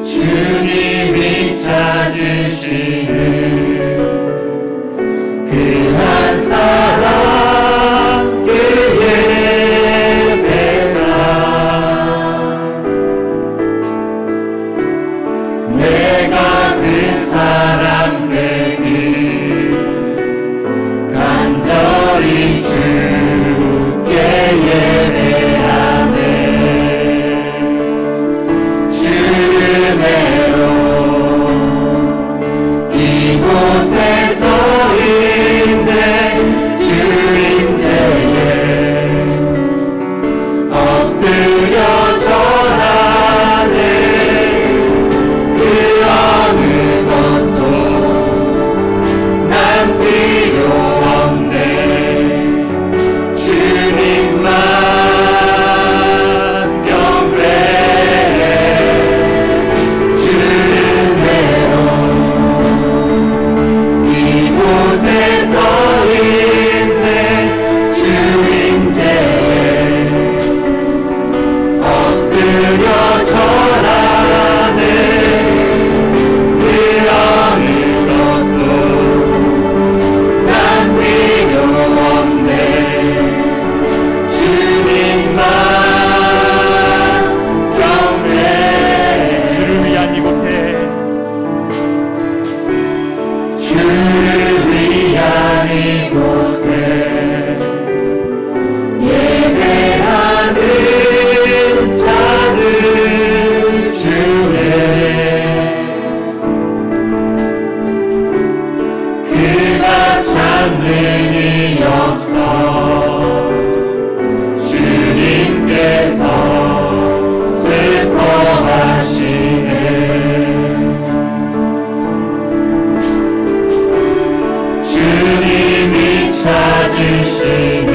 주님이 찾으시는 그 한 사람 그 예배자 내가 그 사람 되길 간절히 주께 예배하네. 이곳에서 있네 주 임재에 엎드려 절하네. 그 어느 것도 난 필요 없네. 주님만 경배해. 이곳에서 있네 주 임재에 엎드려 절하네. 그 어느 것도 난 필요 없네. 주님만 경배해. 주를 위한 이곳에 이곳에 예배하는 자들 중에 그가 참는이 없어 주님께서 슬퍼하시네. 주님이 찾으시는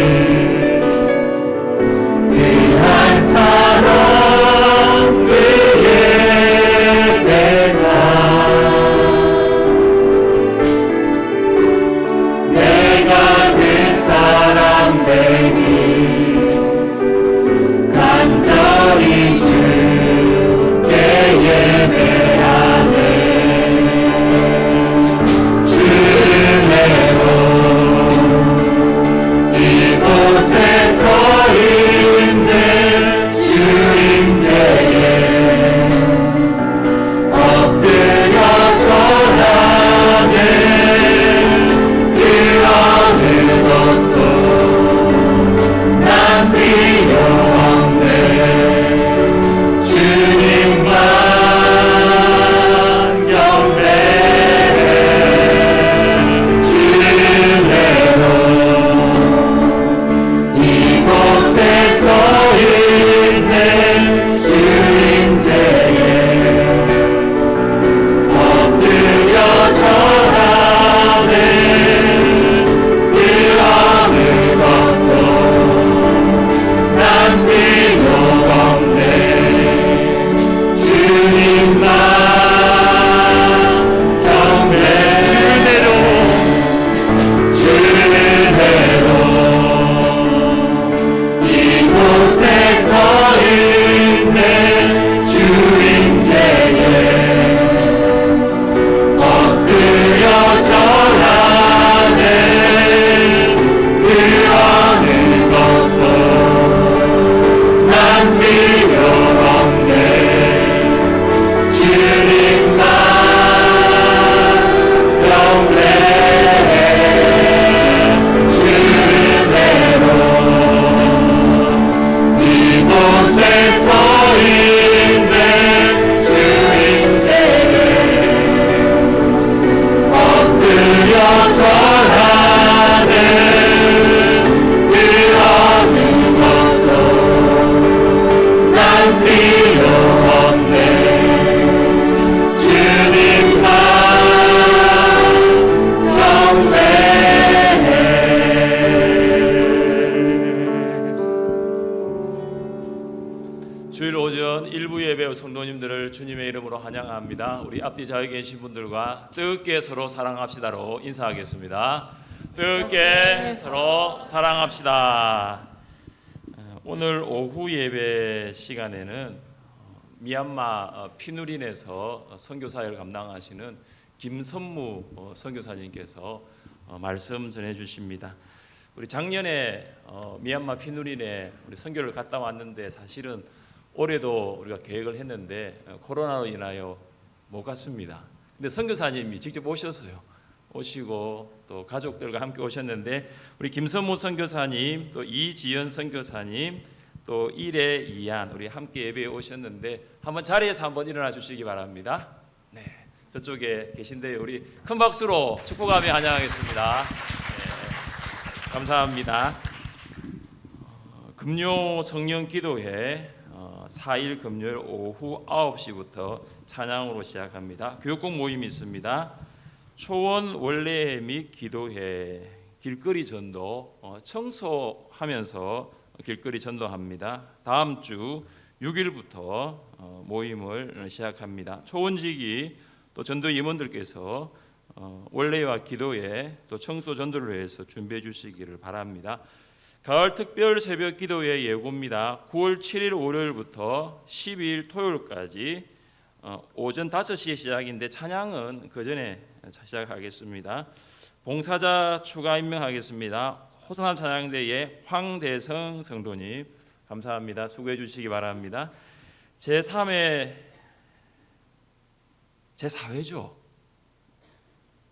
그 한 사람 그 예배자 내가 그 사람 되니 간절히 주께 예배하네. 이곳에서 있네 주 임재에 엎드려 절하네. 그 어느 것도 난 필요 없네. 주님만 경배해. 이곳에서 있네 주 임재에 엎드려 절하네. 그 어느 것도 난 필요 없네. 주님만 경배해. 주대로 이곳에서 있네 주 임재에 엎드려 절하네. 그 어느 것도 난 필요 없네. 주님만 경배해. 주대로 이곳에서 있네 주 임재에 엎드려 절하네. 그 어느 것도 난 필요 없네. 주님만 경배해. 주일 오전 일부 예배 성도님들을 주님의 이름으로 환영합니다. 우리 앞뒤 좌우에 계신 분들과 뜨겁게 서로 사랑합시다로 인사하겠습니다. 뜨겁게 서로 사랑합시다. 오늘 오후 예배 시간에는 미얀마 피누린에서 선교사역을 감당하시는 김선무 선교사님께서 말씀 전해 주십니다. 우리 작년에 미얀마 피누린에 우리 선교를 갔다 왔는데 사실은 올해도 우리가 계획을 했는데 코로나로 인하여 못 갔습니다. 근데 선교사님이 직접 오시고 또 가족들과 함께 오셨는데 우리 김선무 선교사님, 또 이지연 선교사님, 또 일회 이한 우리 함께 예배에 오셨는데 한번 자리에서 한번 일어나 주시기 바랍니다. 네, 저쪽에 계신데 우리 큰 박수로 축복하며 환영하겠습니다. 네, 감사합니다. 금요 성령 기도회 4일 금요일 오후 9시부터 찬양으로 시작합니다. 교육국 모임이 있습니다. 초원 원례 및 기도회, 길거리 전도, 청소하면서 길거리 전도합니다. 다음 주 6일부터 모임을 시작합니다. 초원지기 또 전도 임원들께서 원례와 기도회 또 청소 전도를 위해서 준비해 주시기를 바랍니다. 가을 특별 새벽 기도회 예고입니다. 9월 7일 월요일부터 12일 토요일까지 오전 5시에 시작인데 찬양은 그 전에 시작하겠습니다. 봉사자 추가 임명하겠습니다. 호선한 찬양대의 황대성 성도님 감사합니다. 수고해 주시기 바랍니다. 제4회죠.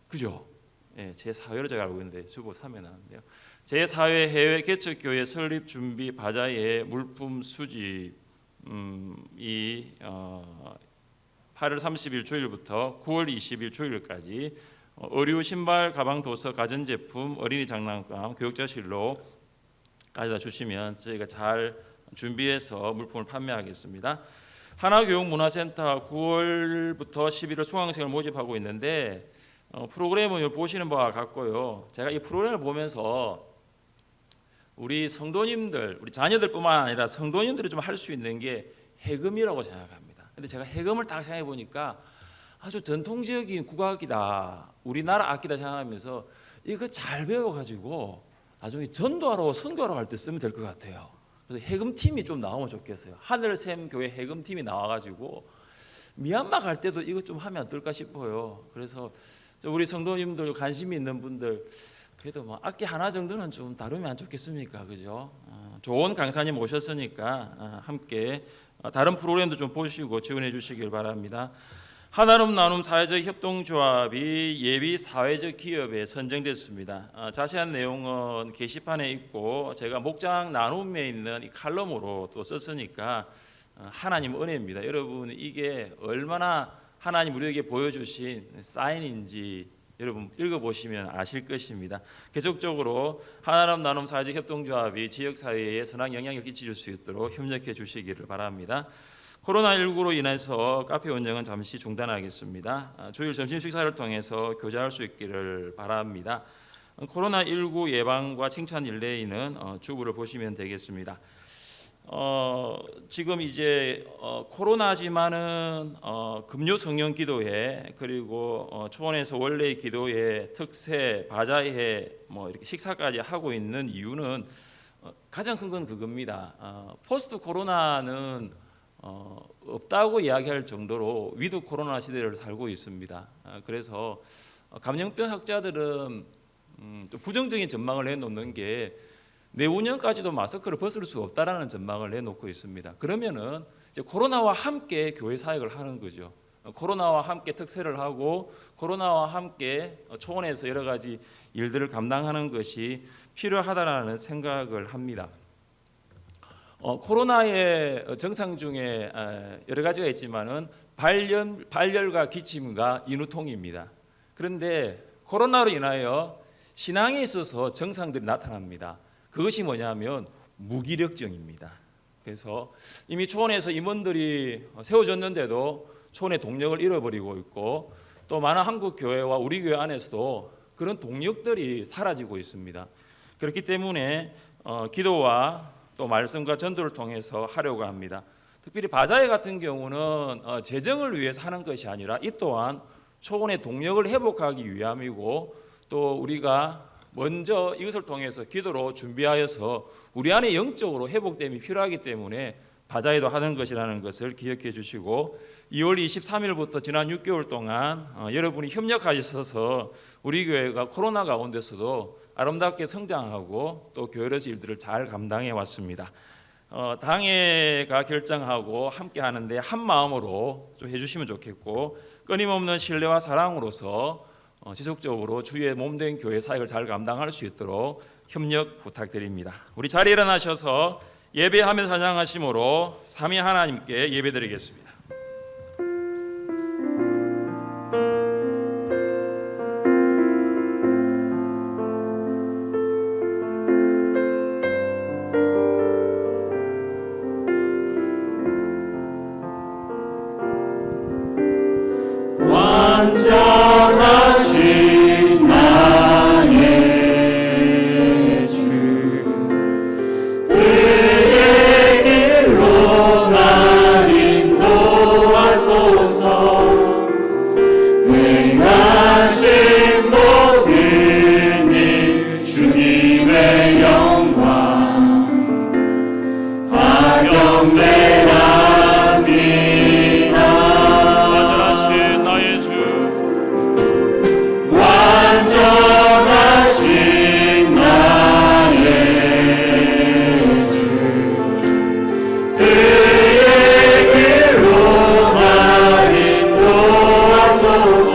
그죠? 네, 제4회로 제가 알고 있는데 주보 3회 나왔는데요. 제4회 해외 개척교회 설립 준비 바자회 물품 수집이 8월 30일 주일부터 9월 20일 주일까지 의류, 신발, 가방, 도서, 가전제품, 어린이 장난감, 교육자실로 가져다 주시면 저희가 잘 준비해서 물품을 판매하겠습니다. 하나교육문화센터 9월부터 11월 수강생을 모집하고 있는데 프로그램을 보시는 바와 같고요. 제가 이 프로그램을 보면서 우리 성도님들, 우리 자녀들뿐만 아니라 성도님들이 좀 할 수 있는 게 해금이라고 생각합니다. 근데 제가 해금을 딱 생각해 보니까 아주 전통적인 국악이다, 우리나라 악기다 생각하면서 이거 잘 배워가지고 나중에 전도하러 선교하러 갈 때 쓰면 될 것 같아요. 그래서 해금팀이 좀 나오면 좋겠어요. 하늘샘 교회 해금팀이 나와가지고 미얀마 갈 때도 이거 좀 하면 어떨까 싶어요. 그래서 우리 성도님들 관심이 있는 분들 그래도 뭐 악기 하나 정도는 좀 다루면 안 좋겠습니까, 그죠? 좋은 강사님 오셨으니까 함께 다른 프로그램도 좀 보시고 지원해 주시길 바랍니다. 하나름 나눔 사회적 협동조합이 예비 사회적 기업에 선정됐습니다. 자세한 내용은 게시판에 있고 제가 목장 나눔에 있는 이 칼럼으로 또 썼으니까 하나님 은혜입니다. 여러분 이게 얼마나 하나님 우리에게 보여주신 사인인지 여러분 읽어보시면 아실 것입니다. 계속적으로 하나님 나눔 사회적 협동조합이 지역사회에 선한 영향을 끼칠 수 있도록 협력해 주시기를 바랍니다. 코로나19로 인해서 카페 운영은 잠시 중단하겠습니다. 주일 점심 식사를 통해서 교제할 수 있기를 바랍니다. 코로나19 예방과 칭찬 릴레이는 주부를 보시면 되겠습니다. 지금 이제 코로나지만은 금요 성령 기도회 그리고 초원에서 원래 기도회 특세 바자회 뭐 이렇게 식사까지 하고 있는 이유는 가장 큰 건 그겁니다. 포스트 코로나는 없다고 이야기할 정도로 위드 코로나 시대를 살고 있습니다. 그래서 감염병 학자들은 또 부정적인 전망을 내놓는 게 내후년까지도 마스크를 벗을 수 없다라는 전망을 내놓고 있습니다. 그러면은 이제 코로나와 함께 교회 사역을 하는 거죠. 코로나와 함께 특세를 하고 코로나와 함께 초원에서 여러 가지 일들을 감당하는 것이 필요하다라는 생각을 합니다. 코로나의 증상 중에 여러 가지가 있지만은 발열과 기침과 인후통입니다. 그런데 코로나로 인하여 신앙에 있어서 증상들이 나타납니다. 그것이 뭐냐면 무기력증입니다. 그래서 이미 초원에서 임원들이 세워졌는데도 초원의 동력을 잃어버리고 있고 또 많은 한국 교회와 우리 교회 안에서도 그런 동력들이 사라지고 있습니다. 그렇기 때문에 기도와 또 말씀과 전도를 통해서 하려고 합니다. 특별히 바자회 같은 경우는 재정을 위해서 하는 것이 아니라 이 또한 초원의 동력을 회복하기 위함이고 또 우리가 먼저 이것을 통해서 기도로 준비하여서 우리 안에 영적으로 회복됨이 필요하기 때문에 바자회도 하는 것이라는 것을 기억해 주시고 2월 23일부터 지난 6개월 동안 여러분이 협력하셔서 우리 교회가 코로나 가운데서도 아름답게 성장하고 또 교회로서 일들을 잘 감당해 왔습니다. 당회가 결정하고 함께 하는데 한 마음으로 좀 해주시면 좋겠고 끊임없는 신뢰와 사랑으로서 지속적으로 주의 몸된 교회 사역을 잘 감당할 수 있도록 협력 부탁드립니다. 우리 자리에 일어나셔서 예배하면서 찬양하심으로 삼위 하나님께 예배드리겠습니다. 완전하신 나의 주 의의 길로 날 인도하소서 행하신 모든 일 주님의 영광 환영되합니다. 완전하신 나의 주 완전하신 나의 주 의의 길로 날 인도하소서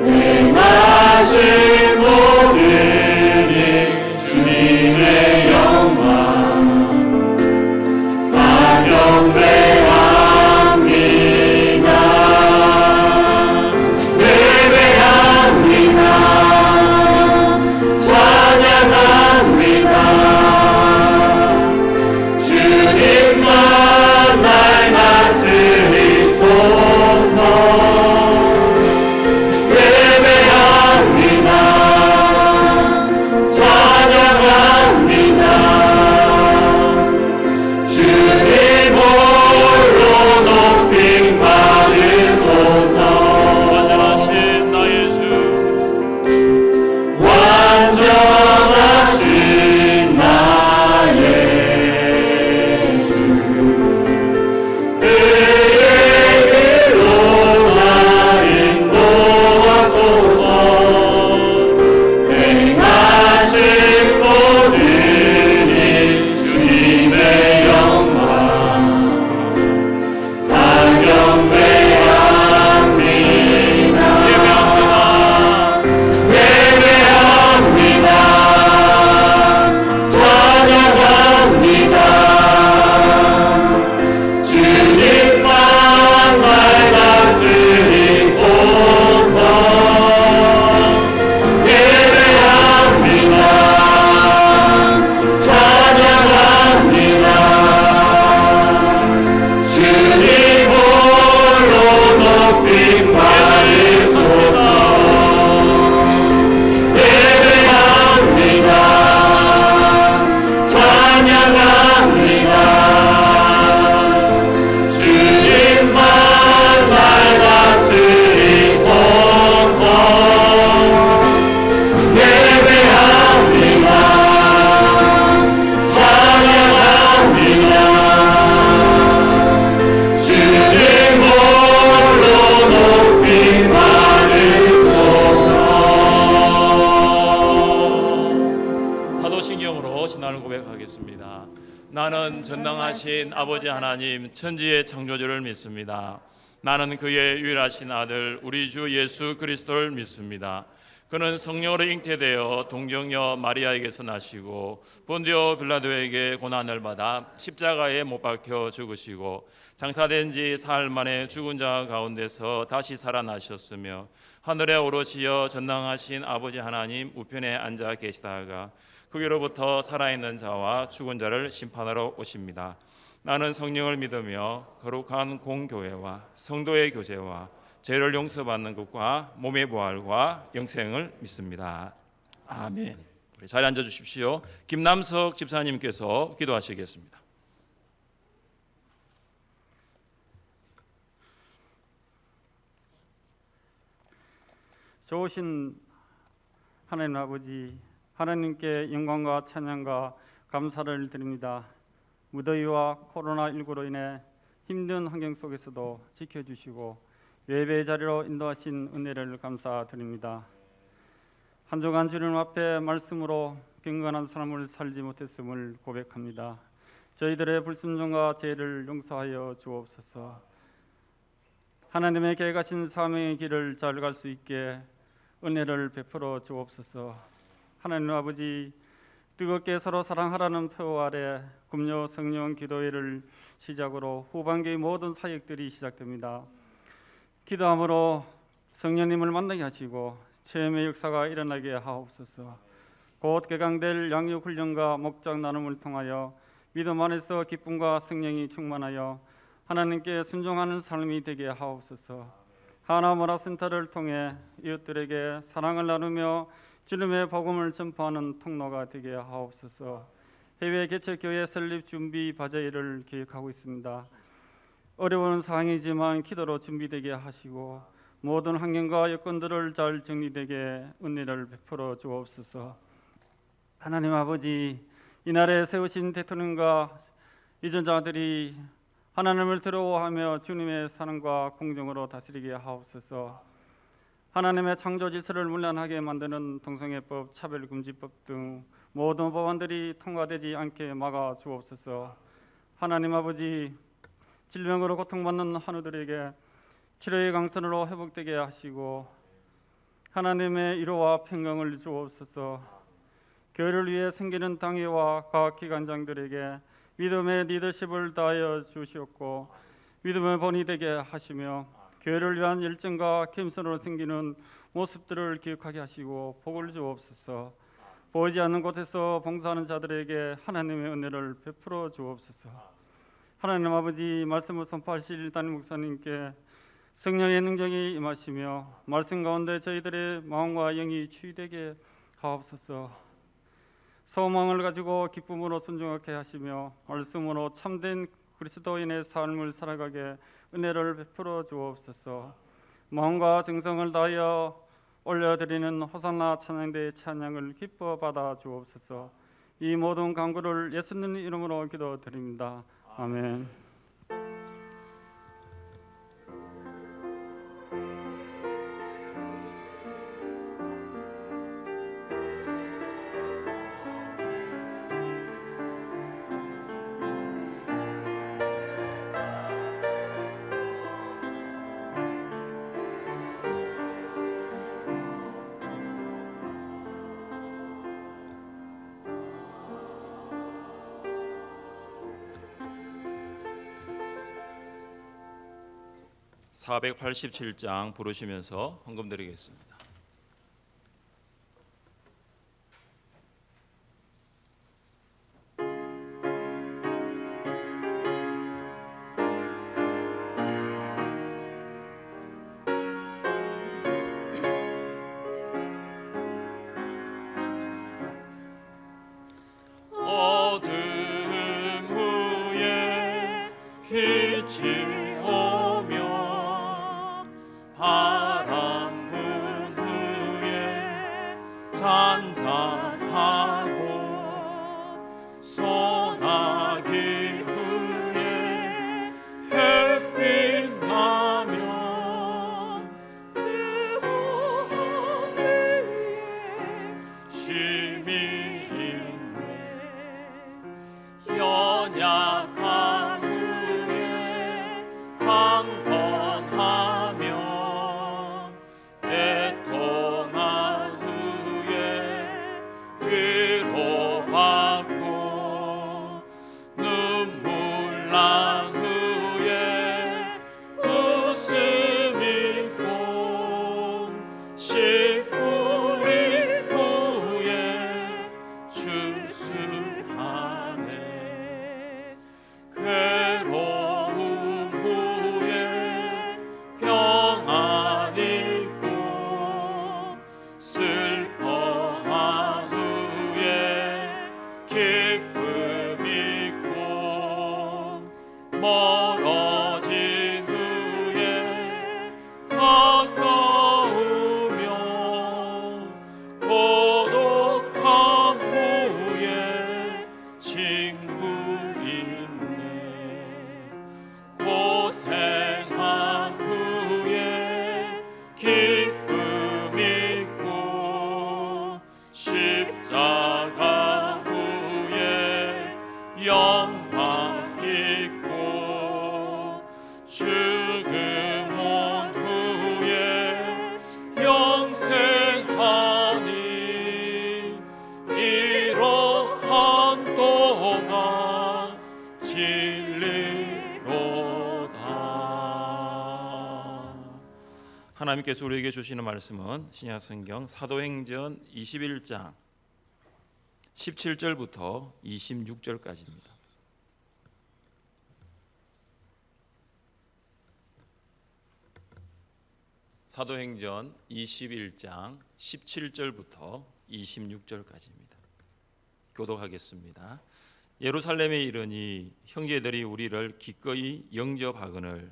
행하신 모든 일 주님의 영광 환영되합니다. 예배합니다. 찬양합니다. 주님만 날 다스리소서. 예배합니다. 찬양합니다. 주님 홀로 높임 받으소서. 완전하신 나의 주 완전하신 나의 주 의의 길로 날 인도하소서 행하신 모든 일 주님의 영광 환영되합니다. 예배합니다. 찬양합니다. 주님만 날 다스리소서. 예배합니다. 찬양합니다. 주님 홀로 높임 받으소서. 예배합니다. 찬양합니다. 주님만 날 다스리소서. 예배합니다. 찬양합니다. 주님 홀로 높임 받으소서. 사도신경으로 신앙을 고백하겠습니다. 나는 전능하신 아버지 하나님 천지의 창조주를 믿습니다. 나는 그의 유일하신 아들 우리 주 예수 그리스도를 믿습니다. 그는 성령으로 잉태되어 동정녀 마리아에게서 나시고 본디오 빌라도에게 고난을 받아 십자가에 못 박혀 죽으시고 장사된 지 사흘 만에 죽은 자 가운데서 다시 살아나셨으며 하늘에 오르시어 전능하신 아버지 하나님 우편에 앉아 계시다가 그로부터 살아있는 자와 죽은 자를 심판하러 오십니다. 나는 성령을 믿으며 거룩한 공교회와 성도의 교제와 죄를 용서받는 것과 몸의 부활과 영생을 믿습니다. 아멘. 우리 자리에 앉아 주십시오. 김남석 집사님께서 기도하시겠습니다. 좋으신 하나님 아버지, 하나님께 영광과 찬양과 감사를 드립니다. 무더위와 코로나19로 인해 힘든 환경 속에서도 지켜주시고 예배 자리로 인도하신 은혜를 감사드립니다. 한 주간 주님 앞에 말씀으로 경건한 삶을 살지 못했음을 고백합니다. 저희들의 불순종과 죄를 용서하여 주옵소서. 하나님의 계획하신 사명의 길을 잘 갈 수 있게 은혜를 베풀어 주옵소서. 하나님 아버지, 뜨겁게 서로 사랑하라는 표 아래 금요 성령 기도회를 시작으로 후반기의 모든 사역들이 시작됩니다. 기도함으로 성령님을 만나게 하시고 체험의 역사가 일어나게 하옵소서. 곧 개강될 양육훈련과 목장 나눔을 통하여 믿음 안에서 기쁨과 성령이 충만하여 하나님께 순종하는 삶이 되게 하옵소서. 하나문화센터를 통해 이웃들에게 사랑을 나누며 주님의 복음을 전파하는 통로가 되게 하옵소서. 해외 개척교회 설립 준비 바제일을 계획하고 있습니다. 어려운 상황이지만 기도로 준비되게 하시고 모든 환경과 여건들을 잘 정리되게 은혜를 베풀어 주옵소서. 하나님 아버지, 이날에 세우신 대통령과 이전자들이 하나님을 두려워하며 주님의 사랑과 공정으로 다스리게 하옵소서. 하나님의 창조 질서를 문란하게 만드는 동성애법, 차별금지법 등 모든 법안들이 통과되지 않게 막아 주옵소서. 하나님 아버지, 질병으로 고통받는 한우들에게 치료의 강선으로 회복되게 하시고 하나님의 위로와 평강을 주옵소서. 교회를 위해 생기는 당회와 과학기관장들에게 믿음의 리더십을 다하여 주시옵고 믿음의 본이 되게 하시며 교회를 위한 열정과 겸손으로 생기는 모습들을 기억하게 하시고 복을 주옵소서. 보이지 않는 곳에서 봉사하는 자들에게 하나님의 은혜를 베풀어 주옵소서. 하나님 아버지, 말씀을 선포하실 담임 목사님께 성령의 능력이 임하시며 말씀 가운데 저희들의 마음과 영이 치유되게 하옵소서. 소망을 가지고 기쁨으로 순종하게 하시며 말씀으로 참된 그리스도인의 삶을 살아가게 은혜를 베풀어 주옵소서. 마음과 정성을 다하여 올려드리는 호산나 찬양대의 찬양을 기뻐 받아 주옵소서. 이 모든 간구를 예수님 이름으로 기도드립니다. 아멘. (487장) 부르시면서 헌금 드리겠습니다. 어둠 후에 빛이 오며 바람 있네. 고생한 후에 기쁨 있고 십자가 후에 영광 있고 죽음 온 후에 영생하니 이러한 또한 진리로다. 하나님께서 우리에게 주시는 말씀은 신약성경 사도행전 21장 17절부터 26절까지입니다. 사도행전 21장 17절부터 26절까지입니다. 교독하겠습니다. 예루살렘에 이르니 형제들이 우리를 기꺼이 영접하거늘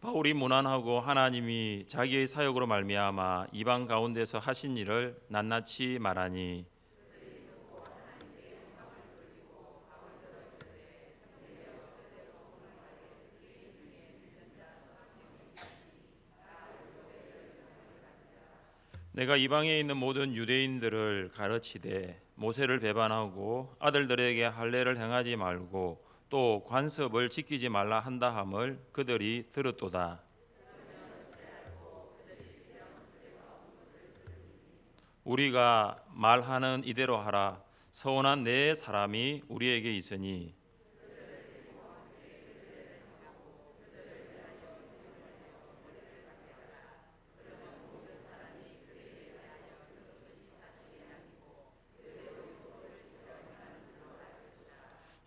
바울이 문안하고 하나님이 자기의 사역으로 말미암아 이방 가운데서 하신 일을 낱낱이 말하니 내가 이방에 있는 모든 유대인들을 가르치되 모세를 배반하고 아들들에게 할례를 행하지 말고 또 관습을 지키지 말라 한다 함을 그들이 들었도다. 우리가 말하는 이대로 하라. 서운한 네 사람이 우리에게 있으니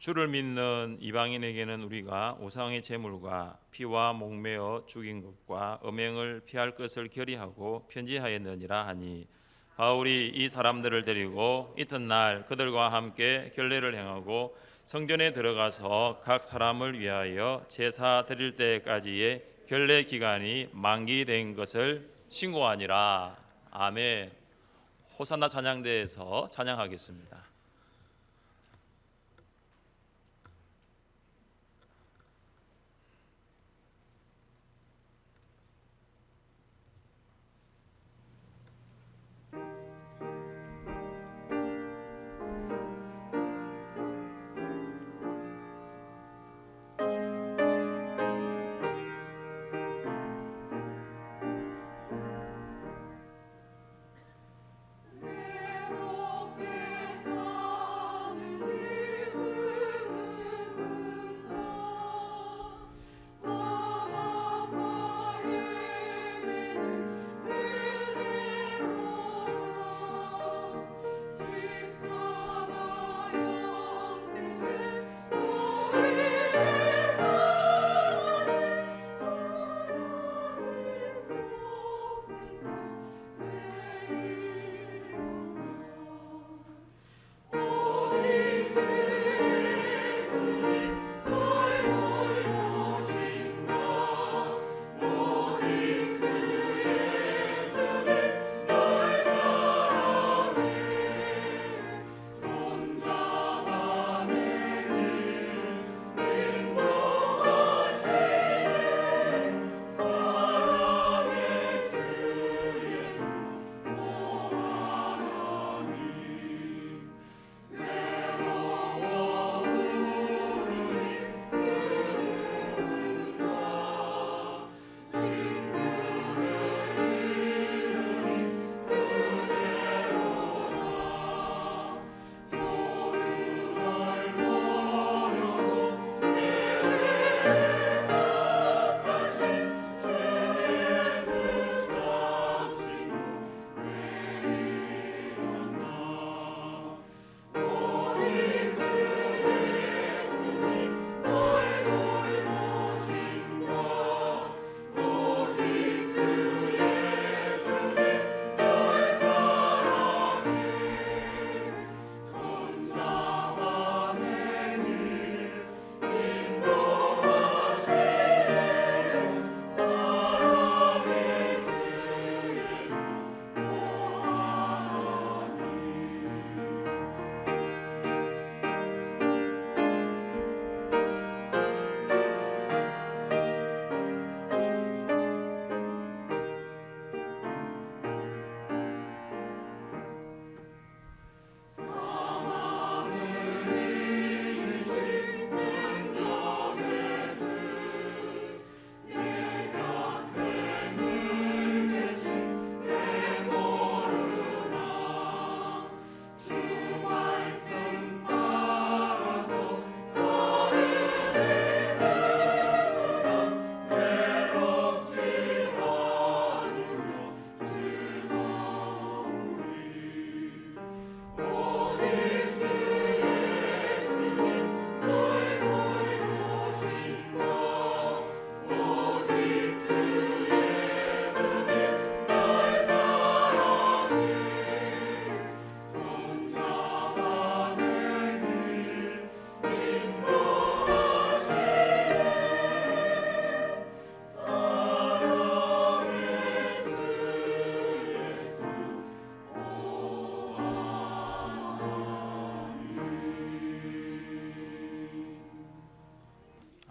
주를 믿는 이방인에게는 우리가 우상의 제물과 피와 목매어 죽인 것과 음행을 피할 것을 결의하고 편지하였느니라 하니 바울이 이 사람들을 데리고 이튿날 그들과 함께 결례를 행하고 성전에 들어가서 각 사람을 위하여 제사 드릴 때까지의 결례 기간이 만기된 것을 신고하니라. 아멘. 호산나 찬양대에서 찬양하겠습니다. 외롭게 서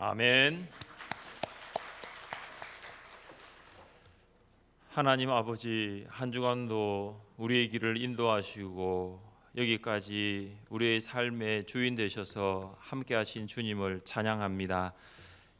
아멘. 하나님 아버지, 한 주간도 우리의 길을 인도하시고 여기까지 우리의 삶의 주인 되셔서 함께 하신 주님을 찬양합니다.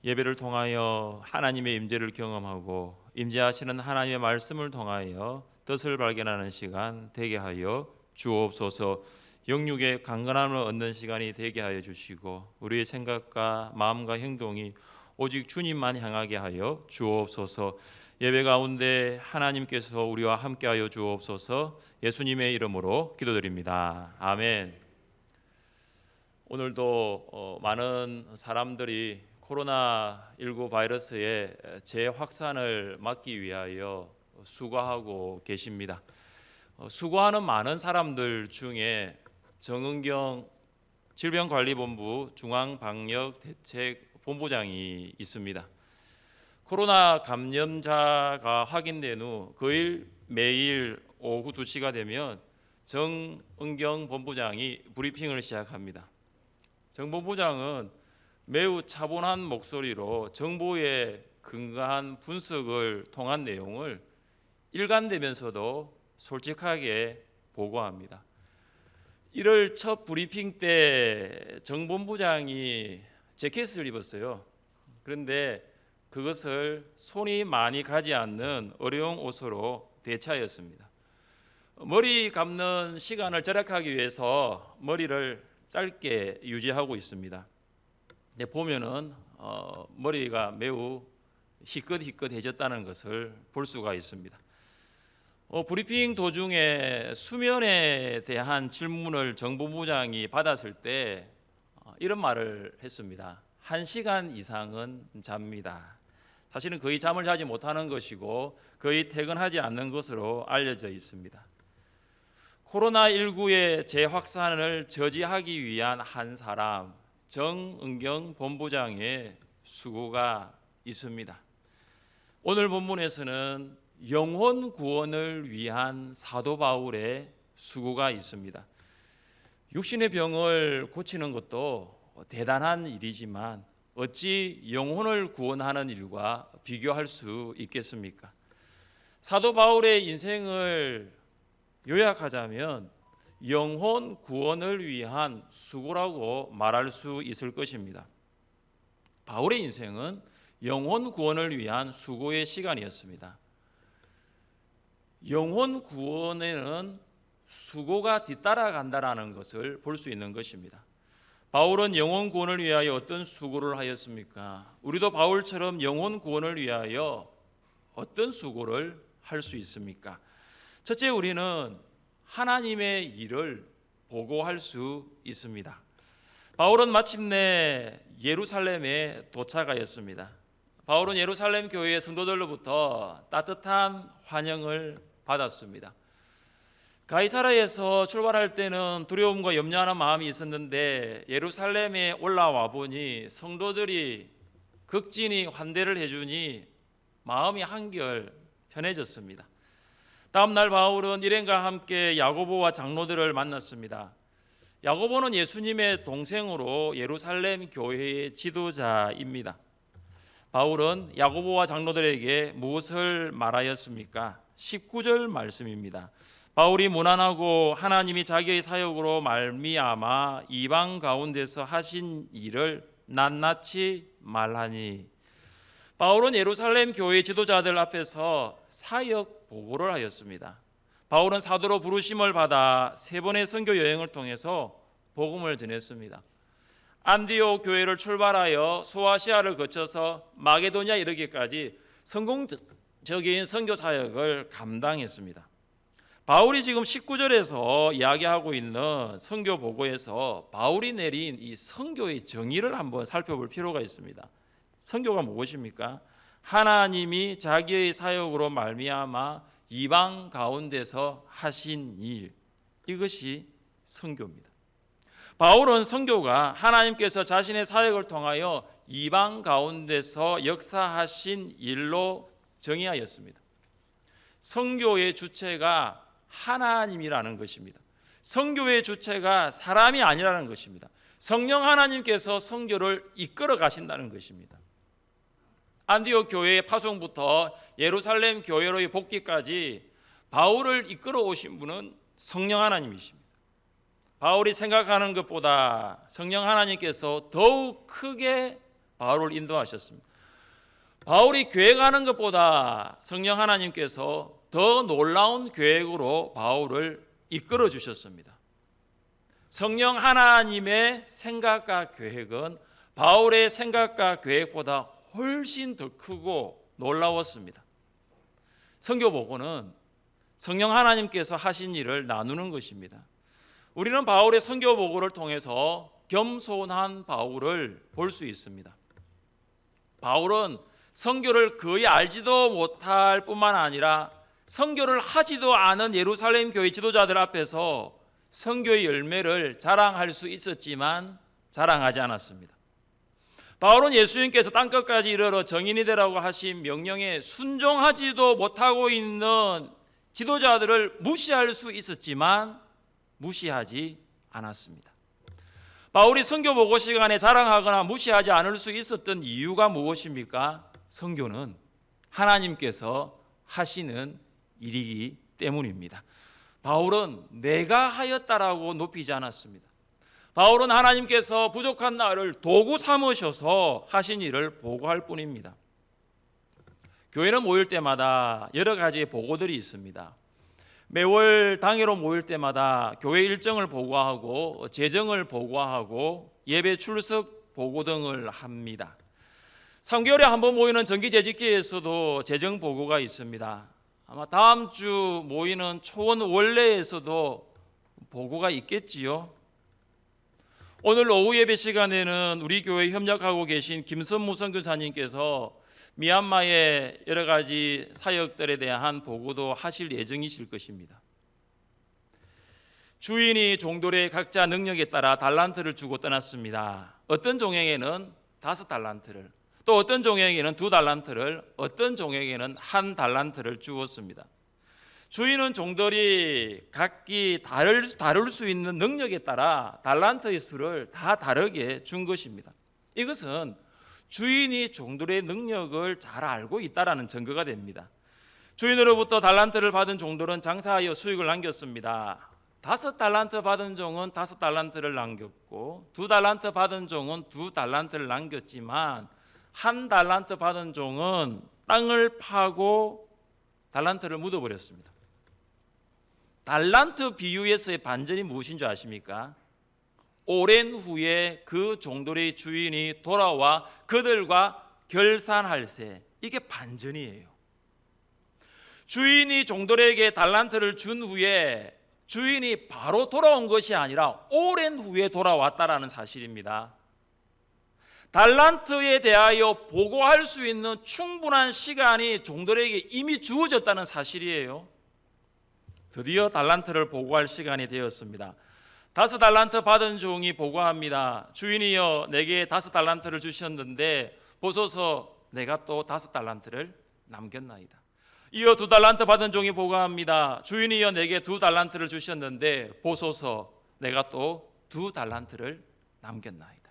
예배를 통하여 하나님의 임재를 경험하고 임재하시는 하나님의 말씀을 통하여 뜻을 발견하는 시간 되게 하여 주옵소서. 영육의 강건함을 얻는 시간이 되게 하여 주시고 우리의 생각과 마음과 행동이 오직 주님만 향하게 하여 주옵소서. 예배 가운데 하나님께서 우리와 함께하여 주옵소서. 예수님의 이름으로 기도드립니다. 아멘. 오늘도 많은 사람들이 코로나19 바이러스의 재확산을 막기 위하여 수고하고 계십니다. 수고하는 많은 사람들 중에 정은경 질병관리본부 중앙방역대책본부장이 있습니다. 코로나 감염자가 확인된 후 그 매일 오후 2시가 되면 정은경 본부장이 브리핑을 시작합니다. 정 본부장은 매우 차분한 목소리로 정보의 근거한 분석을 통한 내용을 일관되면서도 솔직하게 보고합니다. 1월 첫 브리핑 때 정 본부장이 재킷을 입었어요. 그런데 그것을 손이 많이 가지 않는 어려운 옷으로 대체하였습니다. 머리 감는 시간을 절약하기 위해서 머리를 짧게 유지하고 있습니다. 보면은 머리가 매우 희끗희끗해졌다는 것을 볼 수가 있습니다. 브리핑 도중에 수면에 대한 질문을 정 본부장이 받았을 때 이런 말을 했습니다. 1시간 이상은 잡니다. 사실은 거의 잠을 자지 못하는 것이고 거의 퇴근하지 않는 것으로 알려져 있습니다. 코로나19의 재확산을 저지하기 위한 한 사람, 정은경 본부장의 수고가 있습니다. 오늘 본문에서는 영혼 구원을 위한 사도 바울의 수고가 있습니다. 육신의 병을 고치는 것도 대단한 일이지만 어찌 영혼을 구원하는 일과 비교할 수 있겠습니까? 사도 바울의 인생을 요약하자면 영혼 구원을 위한 수고라고 말할 수 있을 것입니다. 바울의 인생은 영혼 구원을 위한 수고의 시간이었습니다. 영혼 구원에는 수고가 뒤따라간다라는 것을 볼 수 있는 것입니다. 바울은 영혼 구원을 위하여 어떤 수고를 하였습니까? 우리도 바울처럼 영혼 구원을 위하여 어떤 수고를 할 수 있습니까? 첫째, 우리는 하나님의 일을 보고할 수 있습니다. 바울은 마침내 예루살렘에 도착하였습니다. 바울은 예루살렘 교회의 성도들로부터 따뜻한 환영을 받았습니다. 가이사라에서 출발할 때는 두려움과 염려하는 마음이 있었는데 예루살렘에 올라와 보니 성도들이 극진히 환대를 해주니 마음이 한결 편해졌습니다. 다음 날 바울은 일행과 함께 야고보와 장로들을 만났습니다. 야고보는 예수님의 동생으로 예루살렘 교회의 지도자입니다. 바울은 야고보와 장로들에게 무엇을 말하였습니까? 19절 말씀입니다. 바울이 무난하고 하나님이 자기의 사역으로 말미암아 이방 가운데서 하신 일을 낱낱이 말하니, 바울은 예루살렘 교회 지도자들 앞에서 사역 보고를 하였습니다. 바울은 사도로 부르심을 받아 3번의 선교 여행을 통해서 복음을 전했습니다. 안디옥 교회를 출발하여 소아시아를 거쳐서 마게도니아 이르기까지 성공적인 선교 사역을 감당했습니다. 바울이 지금 19절에서 이야기하고 있는 선교 보고에서 바울이 내린 이 선교의 정의를 한번 살펴볼 필요가 있습니다. 선교가 무엇입니까? 하나님이 자기의 사역으로 말미암아 이방 가운데서 하신 일, 이것이 선교입니다. 바울은 선교가 하나님께서 자신의 사역을 통하여 이방 가운데서 역사하신 일로 정의하였습니다. 선교의 주체가 하나님이라는 것입니다. 선교의 주체가 사람이 아니라는 것입니다. 성령 하나님께서 선교를 이끌어 가신다는 것입니다. 안디옥 교회의 파송부터 예루살렘 교회로의 복귀까지 바울을 이끌어 오신 분은 성령 하나님이십니다. 바울이 생각하는 것보다 성령 하나님께서 더욱 크게 바울을 인도하셨습니다. 바울이 계획하는 것보다 성령 하나님께서 더 놀라운 계획으로 바울을 이끌어 주셨습니다. 성령 하나님의 생각과 계획은 바울의 생각과 계획보다 훨씬 더 크고 놀라웠습니다. 선교보고는 성령 하나님께서 하신 일을 나누는 것입니다. 우리는 바울의 선교보고를 통해서 겸손한 바울을 볼 수 있습니다. 바울은 선교를 거의 알지도 못할 뿐만 아니라 선교를 하지도 않은 예루살렘 교회 지도자들 앞에서 선교의 열매를 자랑할 수 있었지만 자랑하지 않았습니다. 바울은 예수님께서 땅끝까지 이르러 정인이 되라고 하신 명령에 순종하지도 못하고 있는 지도자들을 무시할 수 있었지만 무시하지 않았습니다. 바울이 선교 보고 시간에 자랑하거나 무시하지 않을 수 있었던 이유가 무엇입니까? 선교는 하나님께서 하시는 일이기 때문입니다. 바울은 내가 하였다라고 높이지 않았습니다. 바울은 하나님께서 부족한 나를 도구 삼으셔서 하신 일을 보고할 뿐입니다. 교회는 모일 때마다 여러 가지의 보고들이 있습니다. 매월 당회로 모일 때마다 교회 일정을 보고하고 재정을 보고하고 예배 출석 보고 등을 합니다. 3개월에 한 번 모이는 정기재직회에서도 재정 보고가 있습니다. 아마 다음 주 모이는 초원 원례에서도 보고가 있겠지요. 오늘 오후 예배 시간에는 우리 교회에 협력하고 계신 김선무 선교사님께서 미얀마의 여러 가지 사역들에 대한 보고도 하실 예정이실 것입니다. 주인이 종들의 각자 능력에 따라 달란트를 주고 떠났습니다. 어떤 종에게는 5달란트를, 또 어떤 종에게는 2달란트를, 어떤 종에게는 1달란트를 주었습니다. 주인은 종들이 각기 다룰 수 있는 능력에 따라 달란트의 수를 다 다르게 준 것입니다. 이것은 주인이 종들의 능력을 잘 알고 있다라는 증거가 됩니다. 주인으로부터 달란트를 받은 종들은 장사하여 수익을 남겼습니다. 5달란트 받은 종은 5달란트를 남겼고 2달란트 받은 종은 2달란트를 남겼지만 1달란트 받은 종은 땅을 파고 달란트를 묻어버렸습니다. 달란트 비유에서의 반전이 무엇인 줄 아십니까? 오랜 후에 그 종들의 주인이 돌아와 그들과 결산할세, 이게 반전이에요. 주인이 종들에게 달란트를 준 후에 주인이 바로 돌아온 것이 아니라 오랜 후에 돌아왔다라는 사실입니다. 달란트에 대하여 보고할 수 있는 충분한 시간이 종들에게 이미 주어졌다는 사실이에요. 드디어 달란트를 보고할 시간이 되었습니다. 5달란트 받은 종이 보고합니다. 주인이여, 내게 5달란트를 주셨는데 보소서 내가 또 5달란트를 남겼나이다. 이어 2달란트 받은 종이 보고합니다. 주인이여, 내게 2달란트를 주셨는데 보소서 내가 또 2달란트를 남겼나이다.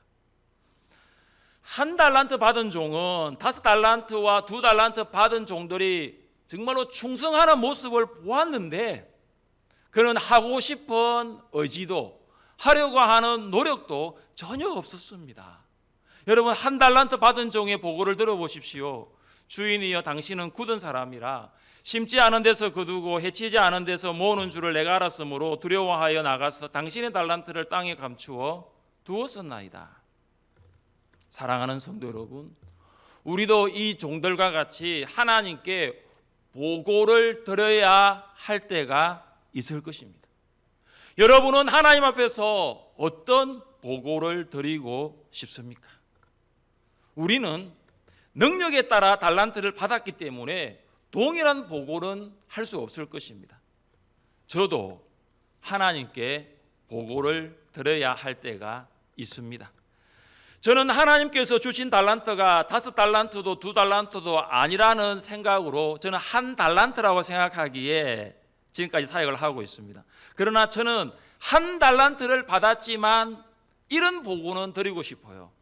1달란트 받은 종은 5달란트와 2달란트 받은 종들이 정말로 충성하는 모습을 보았는데 그는 하고 싶은 의지도 하려고 하는 노력도 전혀 없었습니다. 여러분, 1달란트 받은 종의 보고를 들어보십시오. 주인이여, 당신은 굳은 사람이라 심지 않은 데서 거두고 해치지 않은 데서 모으는 줄을 내가 알았으므로 두려워하여 나가서 당신의 달란트를 땅에 감추어 두었었나이다. 사랑하는 성도 여러분, 우리도 이 종들과 같이 하나님께 보고를 드려야 할 때가 있을 것입니다. 여러분은 하나님 앞에서 어떤 보고를 드리고 싶습니까? 우리는 능력에 따라 달란트를 받았기 때문에 동일한 보고는 할 수 없을 것입니다. 저도 하나님께 보고를 드려야 할 때가 있습니다. 저는 하나님께서 주신 달란트가 5달란트도 2달란트도 아니라는 생각으로 저는 1달란트라고 생각하기에 지금까지 사역을 하고 있습니다. 그러나 저는 1달란트를 받았지만 이런 보고는 드리고 싶어요.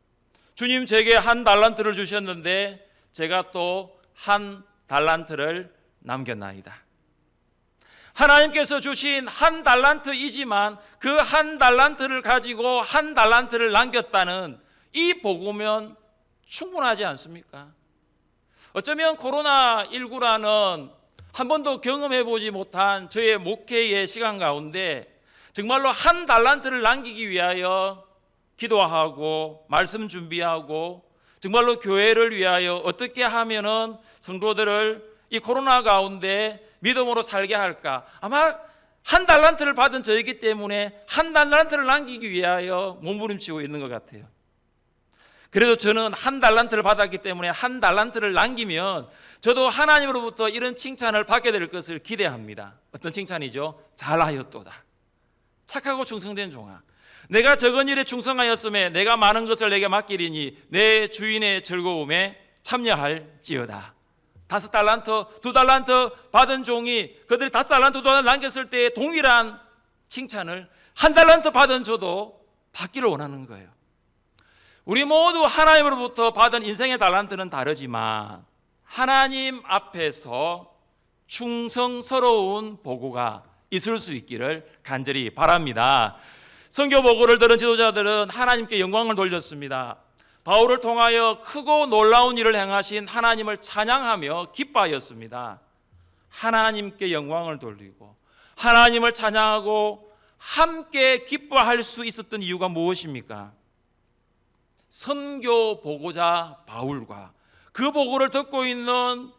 주님 제게 1 달란트를 주셨는데 제가 또 1 달란트를 남겼나이다. 하나님께서 주신 1 달란트이지만 그 1 달란트를 가지고 1 달란트를 남겼다는 이 보고면 충분하지 않습니까? 어쩌면 코로나19라는 한 번도 경험해보지 못한 저의 목회의 시간 가운데 정말로 1 달란트를 남기기 위하여 기도하고 말씀 준비하고 정말로 교회를 위하여 어떻게 하면은 성도들을 이 코로나 가운데 믿음으로 살게 할까? 아마 1 달란트를 받은 저이기 때문에 1 달란트를 남기기 위하여 몸부림치고 있는 것 같아요. 그래도 저는 1 달란트를 받았기 때문에 1 달란트를 남기면 저도 하나님으로부터 이런 칭찬을 받게 될 것을 기대합니다. 어떤 칭찬이죠? 잘하였도다. 착하고 충성된 종아, 내가 적은 일에 충성하였음에 내가 많은 것을 내게 맡기리니 내 주인의 즐거움에 참여할지어다. 5 달란트, 2 달란트 받은 종이 그들이 5 달란트, 2 달란트 남겼을 때 동일한 칭찬을 1 달란트 받은 저도 받기를 원하는 거예요. 우리 모두 하나님으로부터 받은 인생의 달란트는 다르지만 하나님 앞에서 충성스러운 보고가 있을 수 있기를 간절히 바랍니다. 선교 보고를 들은 지도자들은 하나님께 영광을 돌렸습니다. 바울을 통하여 크고 놀라운 일을 행하신 하나님을 찬양하며 기뻐하였습니다. 하나님께 영광을 돌리고 하나님을 찬양하고 함께 기뻐할 수 있었던 이유가 무엇입니까? 선교 보고자 바울과 그 보고를 듣고 있는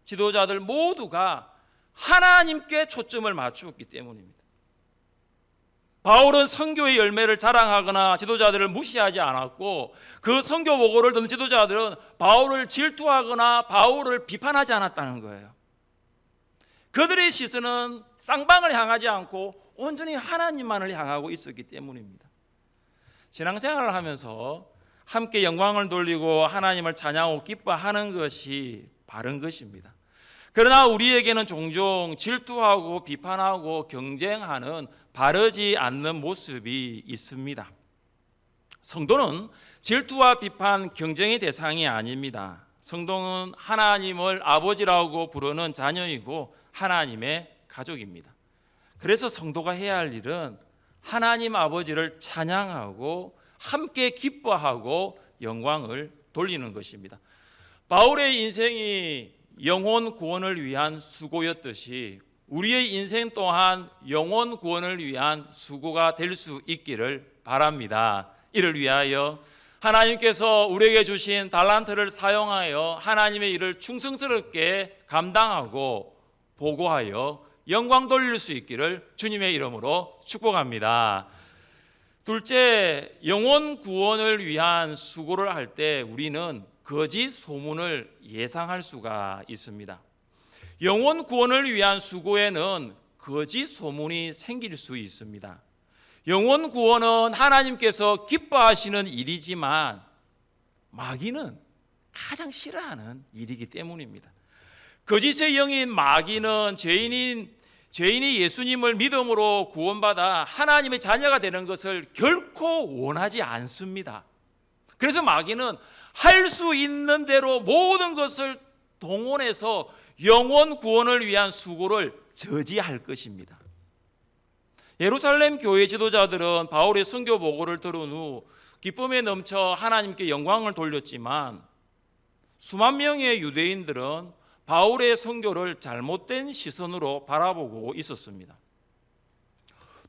지도자들 모두가 하나님께 초점을 맞추었기 때문입니다. 바울은 선교의 열매를 자랑하거나 지도자들을 무시하지 않았고 그 선교 보고를 듣는 지도자들은 바울을 질투하거나 바울을 비판하지 않았다는 거예요. 그들의 시선은 쌍방을 향하지 않고 온전히 하나님만을 향하고 있었기 때문입니다. 신앙생활을 하면서 함께 영광을 돌리고 하나님을 찬양하고 기뻐하는 것이 바른 것입니다. 그러나 우리에게는 종종 질투하고 비판하고 경쟁하는 바르지 않는 모습이 있습니다. 성도는 질투와 비판, 경쟁의 대상이 아닙니다. 성도는 하나님을 아버지라고 부르는 자녀이고 하나님의 가족입니다. 그래서 성도가 해야 할 일은 하나님 아버지를 찬양하고 함께 기뻐하고 영광을 돌리는 것입니다. 바울의 인생이 영혼 구원을 위한 수고였듯이 우리의 인생 또한 영혼 구원을 위한 수고가 될 수 있기를 바랍니다. 이를 위하여 하나님께서 우리에게 주신 달란트를 사용하여 하나님의 일을 충성스럽게 감당하고 보고하여 영광 돌릴 수 있기를 주님의 이름으로 축복합니다. 둘째, 영혼 구원을 위한 수고를 할 때 우리는 거짓 소문을 예상할 수가 있습니다. 영혼 구원을 위한 수고에는 거짓 소문이 생길 수 있습니다. 영혼 구원은 하나님께서 기뻐하시는 일이지만 마귀는 가장 싫어하는 일이기 때문입니다. 거짓의 영인 마귀는 죄인이 예수님을 믿음으로 구원받아 하나님의 자녀가 되는 것을 결코 원하지 않습니다. 그래서 마귀는 할 수 있는 대로 모든 것을 동원해서 영혼 구원을 위한 수고를 저지할 것입니다. 예루살렘 교회 지도자들은 바울의 선교 보고를 들은 후 기쁨에 넘쳐 하나님께 영광을 돌렸지만 수만 명의 유대인들은 바울의 선교를 잘못된 시선으로 바라보고 있었습니다.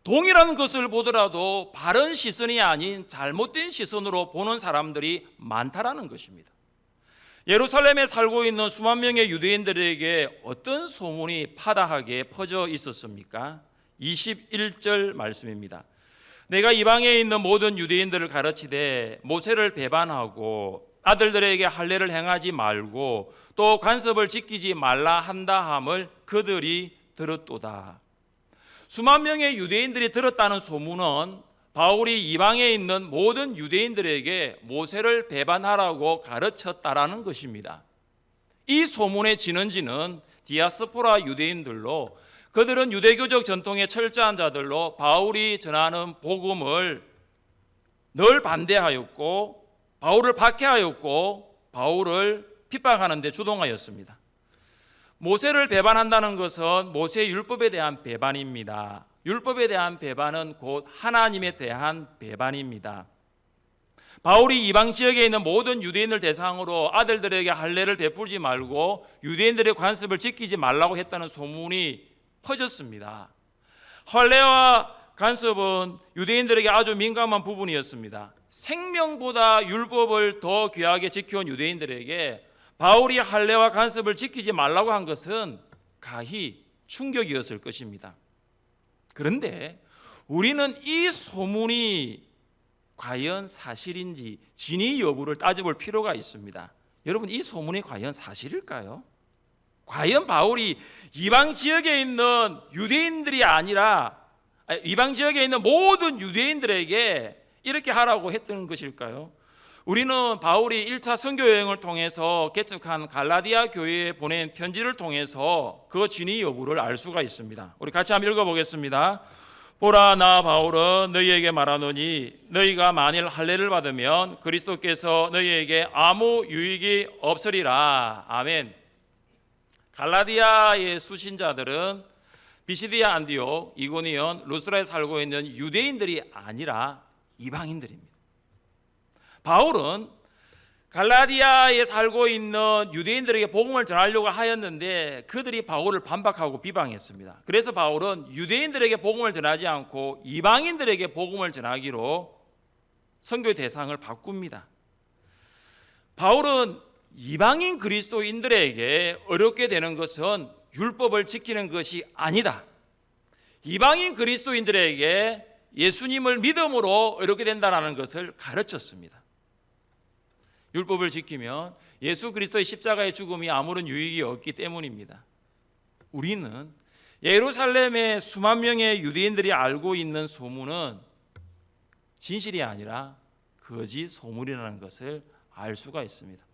동일한 것을 보더라도 바른 시선이 아닌 잘못된 시선으로 보는 사람들이 많다라는 것입니다. 예루살렘에 살고 있는 수만 명의 유대인들에게 어떤 소문이 파다하게 퍼져 있었습니까? 21절 말씀입니다. 내가 이방에 있는 모든 유대인들을 가르치되 모세를 배반하고 아들들에게 할례를 행하지 말고 또 관습을 지키지 말라 한다 함을 그들이 들었도다. 수만 명의 유대인들이 들었다는 소문은 바울이 이방에 있는 모든 유대인들에게 모세를 배반하라고 가르쳤다라는 것입니다. 이 소문의 진원지는 디아스포라 유대인들로 그들은 유대교적 전통의 철저한 자들로 바울이 전하는 복음을 늘 반대하였고 바울을 박해하였고 바울을 핍박하는 데 주동하였습니다. 모세를 배반한다는 것은 모세의 율법에 대한 배반입니다. 율법에 대한 배반은 곧 하나님에 대한 배반입니다. 바울이 이방 지역에 있는 모든 유대인을 대상으로 아들들에게 할례를 베풀지 말고 유대인들의 관습을 지키지 말라고 했다는 소문이 퍼졌습니다. 할례와 관습은 유대인들에게 아주 민감한 부분이었습니다. 생명보다 율법을 더 귀하게 지켜온 유대인들에게 바울이 할례와 관습을 지키지 말라고 한 것은 가히 충격이었을 것입니다. 그런데 우리는 이 소문이 과연 사실인지 진위 여부를 따져볼 필요가 있습니다. 여러분, 이 소문이 과연 사실일까요? 과연 바울이 이방 지역에 있는 유대인들이 아니라 이방 지역에 있는 모든 유대인들에게 이렇게 하라고 했던 것일까요? 우리는 바울이 1차 선교 여행을 통해서 개척한 갈라디아 교회에 보낸 편지를 통해서 그 진위 여부를 알 수가 있습니다. 우리 같이 한번 읽어보겠습니다. 보라, 나 바울은 너희에게 말하노니 너희가 만일 할례를 받으면 그리스도께서 너희에게 아무 유익이 없으리라. 아멘. 갈라디아의 수신자들은 비시디아, 안디옥, 이고니온, 루스라에 살고 있는 유대인들이 아니라 이방인들입니다. 바울은 갈라디아에 살고 있는 유대인들에게 복음을 전하려고 하였는데 그들이 바울을 반박하고 비방했습니다. 그래서 바울은 유대인들에게 복음을 전하지 않고 이방인들에게 복음을 전하기로 선교의 대상을 바꿉니다. 바울은 이방인 그리스도인들에게 어렵게 되는 것은 율법을 지키는 것이 아니다. 이방인 그리스도인들에게 예수님을 믿음으로 어렵게 된다는 것을 가르쳤습니다. 율법을 지키면 예수 그리스도의 십자가의 죽음이 아무런 유익이 없기 때문입니다. 우리는 예루살렘의 수만 명의 유대인들이 알고 있는 소문은 진실이 아니라 거짓 소문이라는 것을 알 수가 있습니다.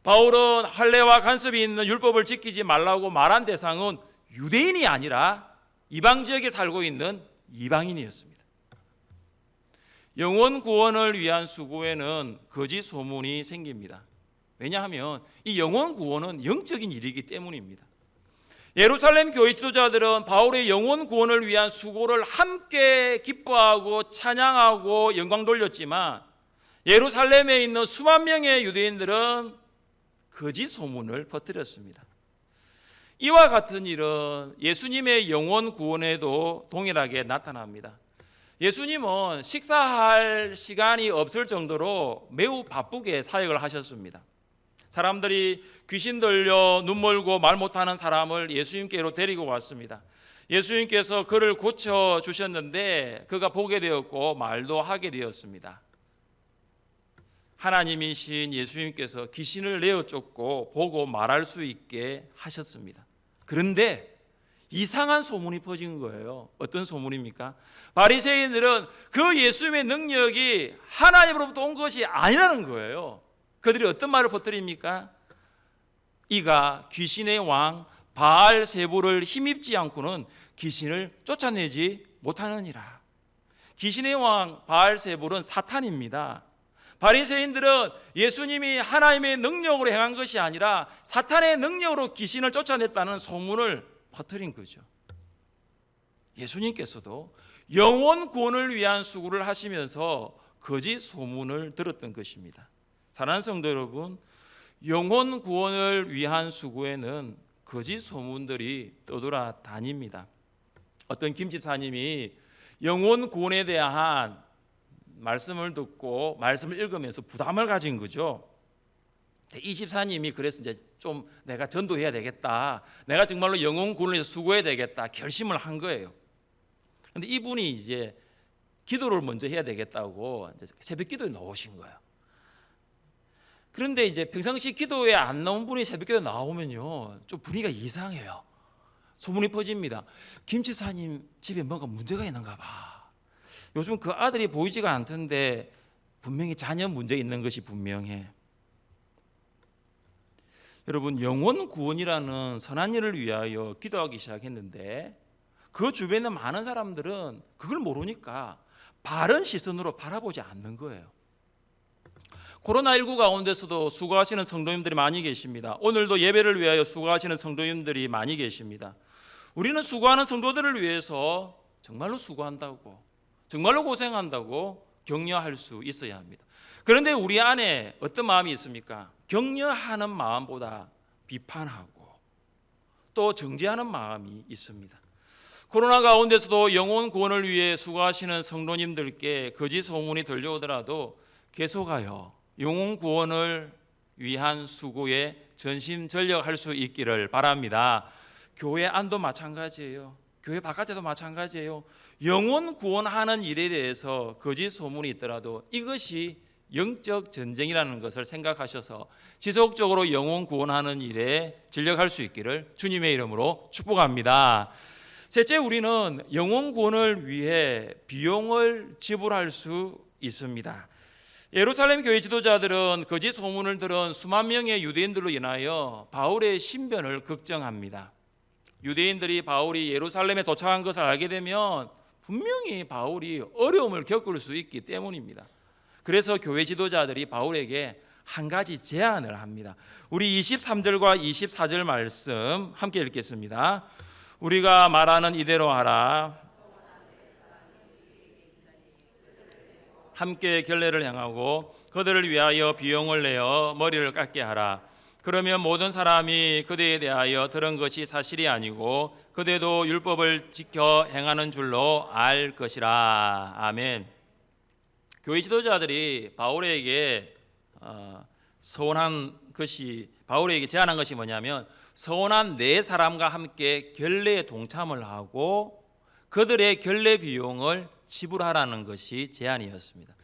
바울은 할례와 간섭이 있는 율법을 지키지 말라고 말한 대상은 유대인이 아니라 이방 지역에 살고 있는 이방인이었습니다. 영혼 구원을 위한 수고에는 거짓 소문이 생깁니다. 왜냐하면 이 영혼 구원은 영적인 일이기 때문입니다. 예루살렘 교회 지도자들은 바울의 영혼 구원을 위한 수고를 함께 기뻐하고 찬양하고 영광 돌렸지만 예루살렘에 있는 수만 명의 유대인들은 거짓 소문을 퍼뜨렸습니다. 이와 같은 일은 예수님의 영혼 구원에도 동일하게 나타납니다. 예수님은 식사할 시간이 없을 정도로 매우 바쁘게 사역을 하셨습니다. 사람들이 귀신 들려 눈 멀고 말 못하는 사람을 예수님께로 데리고 왔습니다. 예수님께서 그를 고쳐주셨는데 그가 보게 되었고 말도 하게 되었습니다. 하나님이신 예수님께서 귀신을 내어 쫓고 보고 말할 수 있게 하셨습니다. 그런데 이상한 소문이 퍼진 거예요. 어떤 소문입니까? 바리새인들은 그 예수님의 능력이 하나님으로부터 온 것이 아니라는 거예요. 그들이 어떤 말을 퍼뜨립니까? 이가 귀신의 왕 바알세불을 힘입지 않고는 귀신을 쫓아내지 못하느니라. 귀신의 왕 바알세불은 사탄입니다. 바리새인들은 예수님이 하나님의 능력으로 행한 것이 아니라 사탄의 능력으로 귀신을 쫓아냈다는 소문을 퍼뜨린 거죠. 예수님께서도 영혼 구원을 위한 수고를 하시면서 거짓 소문을 들었던 것입니다. 사랑하는 성도 여러분, 영혼 구원을 위한 수고에는 거짓 소문들이 떠돌아다닙니다. 어떤 김집사님이 영혼 구원에 대한 말씀을 듣고 말씀을 읽으면서 부담을 가진 거죠. 이 집사님이 그래서 이제 좀 내가 전도해야 되겠다, 내가 정말로 영혼 구원을 위해서 수고해야 되겠다 결심을 한 거예요. 그런데 이분이 이제 기도를 먼저 해야 되겠다고 이제 새벽 기도에 나오신 거예요. 그런데 이제 평상시 기도에 안 나온 분이 새벽 기도에 나오면요 좀 분위기가 이상해요. 소문이 퍼집니다. 김 집사님 집에 뭔가 문제가 있는가 봐. 요즘 그 아들이 보이지가 않던데 분명히 자녀 문제 있는 것이 분명해. 여러분, 영혼 구원이라는 선한 일을 위하여 기도하기 시작했는데 그 주변에 많은 사람들은 그걸 모르니까 바른 시선으로 바라보지 않는 거예요. 코로나19 가운데서도 수고하시는 성도님들이 많이 계십니다. 오늘도 예배를 위하여 수고하시는 성도님들이 많이 계십니다. 우리는 수고하는 성도들을 위해서 정말로 수고한다고, 정말로 고생한다고 격려할 수 있어야 합니다. 그런데 우리 안에 어떤 마음이 있습니까? 격려하는 마음보다 비판하고 또 정죄하는 마음이 있습니다. 코로나 가운데서도 영혼 구원을 위해 수고하시는 성도님들께 거짓 소문이 들려오더라도 계속하여 영혼 구원을 위한 수고에 전심전력할 수 있기를 바랍니다. 교회 안도 마찬가지예요. 교회 바깥에도 마찬가지예요. 영혼 구원하는 일에 대해서 거짓 소문이 있더라도 이것이 영적 전쟁이라는 것을 생각하셔서 지속적으로 영혼 구원하는 일에 전력할 수 있기를 주님의 이름으로 축복합니다. 셋째, 우리는 영혼 구원을 위해 비용을 지불할 수 있습니다. 예루살렘 교회 지도자들은 거짓 소문을 들은 수만 명의 유대인들로 인하여 바울의 신변을 걱정합니다. 유대인들이 바울이 예루살렘에 도착한 것을 알게 되면 분명히 바울이 어려움을 겪을 수 있기 때문입니다. 그래서 교회 지도자들이 바울에게 한 가지 제안을 합니다. 우리 23절과 24절 말씀 함께 읽겠습니다. 우리가 말하는 이대로 하라. 함께 결례를 행하고 그들을 위하여 비용을 내어 머리를 깎게 하라. 그러면 모든 사람이 그대에 대하여 들은 것이 사실이 아니고 그대도 율법을 지켜 행하는 줄로 알 것이라. 아멘. 교회 지도자들이 바울에게 바울에게 제안한 것이 뭐냐면 서원한 네 사람과 함께 결례에 동참을 하고 그들의 결례 비용을 지불하라는 것이 제안이었습니다.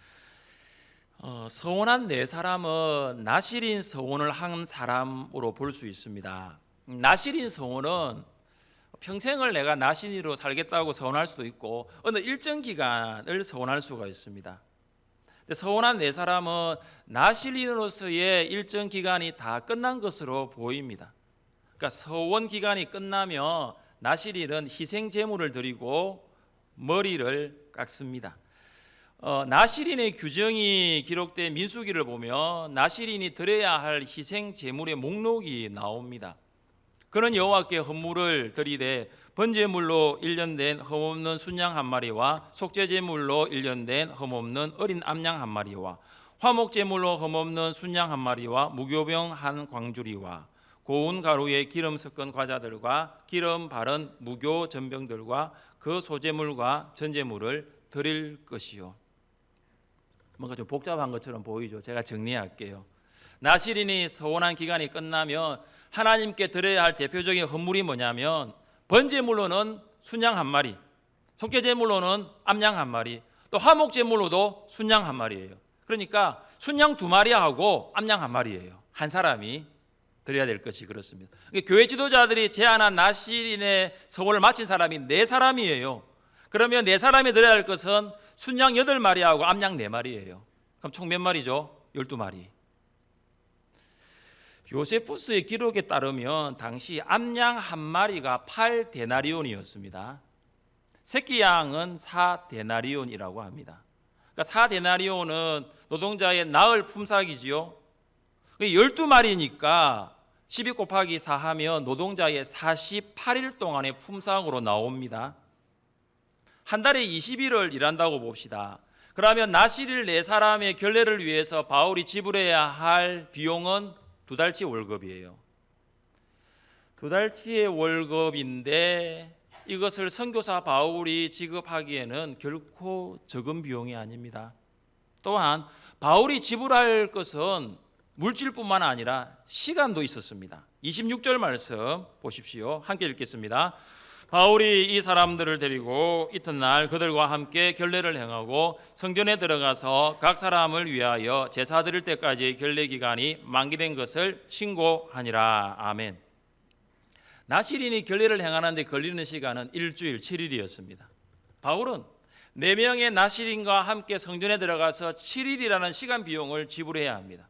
서원한 네 사람은 나실인 서원을 한 사람으로 볼 수 있습니다. 나실인 서원은 평생을 내가 나실인으로 살겠다고 서원할 수도 있고 어느 일정 기간을 서원할 수가 있습니다. 서원한 네 사람은 나실인으로서의 일정 기간이 다 끝난 것으로 보입니다. 그러니까 서원 기간이 끝나면 나실인은 희생 제물을 드리고 머리를 깎습니다. 나실인의 규정이 기록된 민수기를 보면 나실인이 드려야 할 희생 제물의 목록이 나옵니다. 그는 여호와께 헌물을 드리되 번제물로 1년 된 흠없는 순양 한 마리와 속죄제물로 1년 된 흠없는 어린 암양 한 마리와 화목제물로 흠없는 순양 한 마리와 무교병 한 광주리와 고운 가루에 기름 섞은 과자들과 기름 바른 무교 전병들과 그 소제물과 전제물을 드릴 것이요. 뭔가 좀 복잡한 것처럼 보이죠. 제가 정리할게요. 나실인이 서원한 기간이 끝나면 하나님께 드려야 할 대표적인 헌물이 뭐냐면 번제물로는 순양 한 마리, 속죄제물로는 암양 한 마리, 또 화목제물로도 순양 한 마리예요. 그러니까 순양 2마리하고 암양 한 마리예요. 한 사람이 드려야 될 것이 그렇습니다. 교회 지도자들이 제안한 나실인의 서원을 마친 사람이 4사람이에요. 그러면 4사람이 드려야 할 것은 순양 8마리하고 암양 4마리예요. 그럼 총 몇 마리죠? 12마리. 요세푸스의 기록에 따르면 당시 암양 한 마리가 8데나리온이었습니다. 새끼 양은 4데나리온이라고 합니다. 그러니까 4데나리온은 노동자의 나흘 품삯이지요. 12마리니까 12 곱하기 4 하면 노동자의 48일 동안의 품삯으로 나옵니다. 한 달에 20일을 일한다고 봅시다. 그러면 나실인 4사람의 결례를 위해서 바울이 지불해야 할 비용은 2달치 월급이에요. 2달치의 월급인데 이것을 선교사 바울이 지급하기에는 결코 적은 비용이 아닙니다. 또한 바울이 지불할 것은 물질뿐만 아니라 시간도 있었습니다. 26절 말씀 보십시오. 함께 읽겠습니다. 바울이 이 사람들을 데리고 이튿날 그들과 함께 결례를 행하고 성전에 들어가서 각 사람을 위하여 제사 드릴 때까지의 결례 기간이 만기된 것을 신고하니라. 아멘. 나실인이 결례를 행하는데 걸리는 시간은 일주일 7일이었습니다. 바울은 4명의 나실인과 함께 성전에 들어가서 7일이라는 시간 비용을 지불해야 합니다.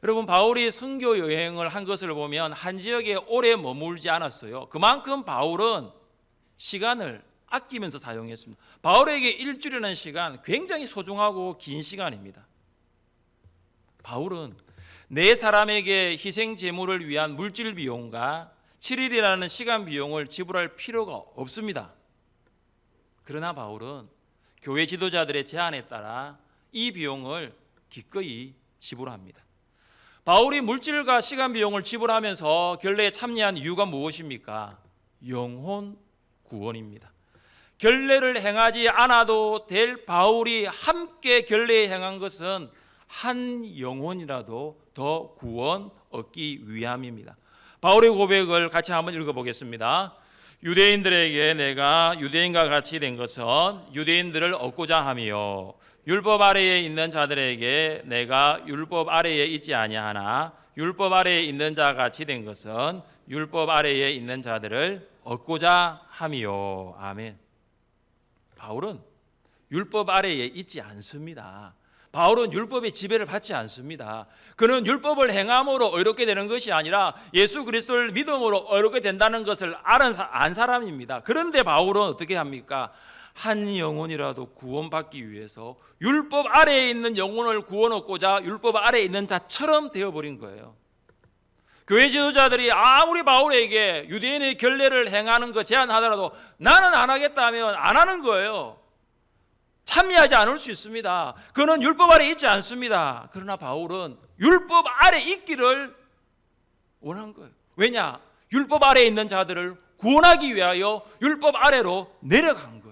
여러분, 바울이 선교 여행을 한 것을 보면 한 지역에 오래 머물지 않았어요. 그만큼 바울은 시간을 아끼면서 사용했습니다. 바울에게 일주일이라는 시간 굉장히 소중하고 긴 시간입니다. 바울은 네 사람에게 희생 제물을 위한 물질 비용과 7일이라는 시간 비용을 지불할 필요가 없습니다. 그러나 바울은 교회 지도자들의 제안에 따라 이 비용을 기꺼이 지불합니다. 바울이 물질과 시간 비용을 지불하면서 결례에 참여한 이유가 무엇입니까? 영혼 구원입니다. 결례를 행하지 않아도 될 바울이 함께 결례에 행한 것은 한 영혼이라도 더 구원 얻기 위함입니다. 바울의 고백을 같이 한번 읽어보겠습니다. 유대인들에게 내가 유대인과 같이 된 것은 유대인들을 얻고자 하며 율법 아래에 있는 자들에게 내가 율법 아래에 있지 아니하나 율법 아래에 있는 자 같이 된 것은 율법 아래에 있는 자들을 얻고자 하며. 아멘. 바울은 율법 아래에 있지 않습니다. 바울은 율법의 지배를 받지 않습니다. 그는 율법을 행함으로 의롭게 되는 것이 아니라 예수 그리스도를 믿음으로 의롭게 된다는 것을 안 사람입니다. 그런데 바울은 어떻게 합니까? 한 영혼이라도 구원받기 위해서 율법 아래에 있는 영혼을 구원 얻고자 율법 아래에 있는 자처럼 되어버린 거예요. 교회 지도자들이 아무리 바울에게 유대인의 결례를 행하는 거 제안하더라도 나는 안 하겠다 하면 안 하는 거예요. 참여하지 않을 수 있습니다. 그는 율법 아래 있지 않습니다. 그러나 바울은 율법 아래 있기를 원한 거예요. 왜냐? 율법 아래에 있는 자들을 구원하기 위하여 율법 아래로 내려간 거예요.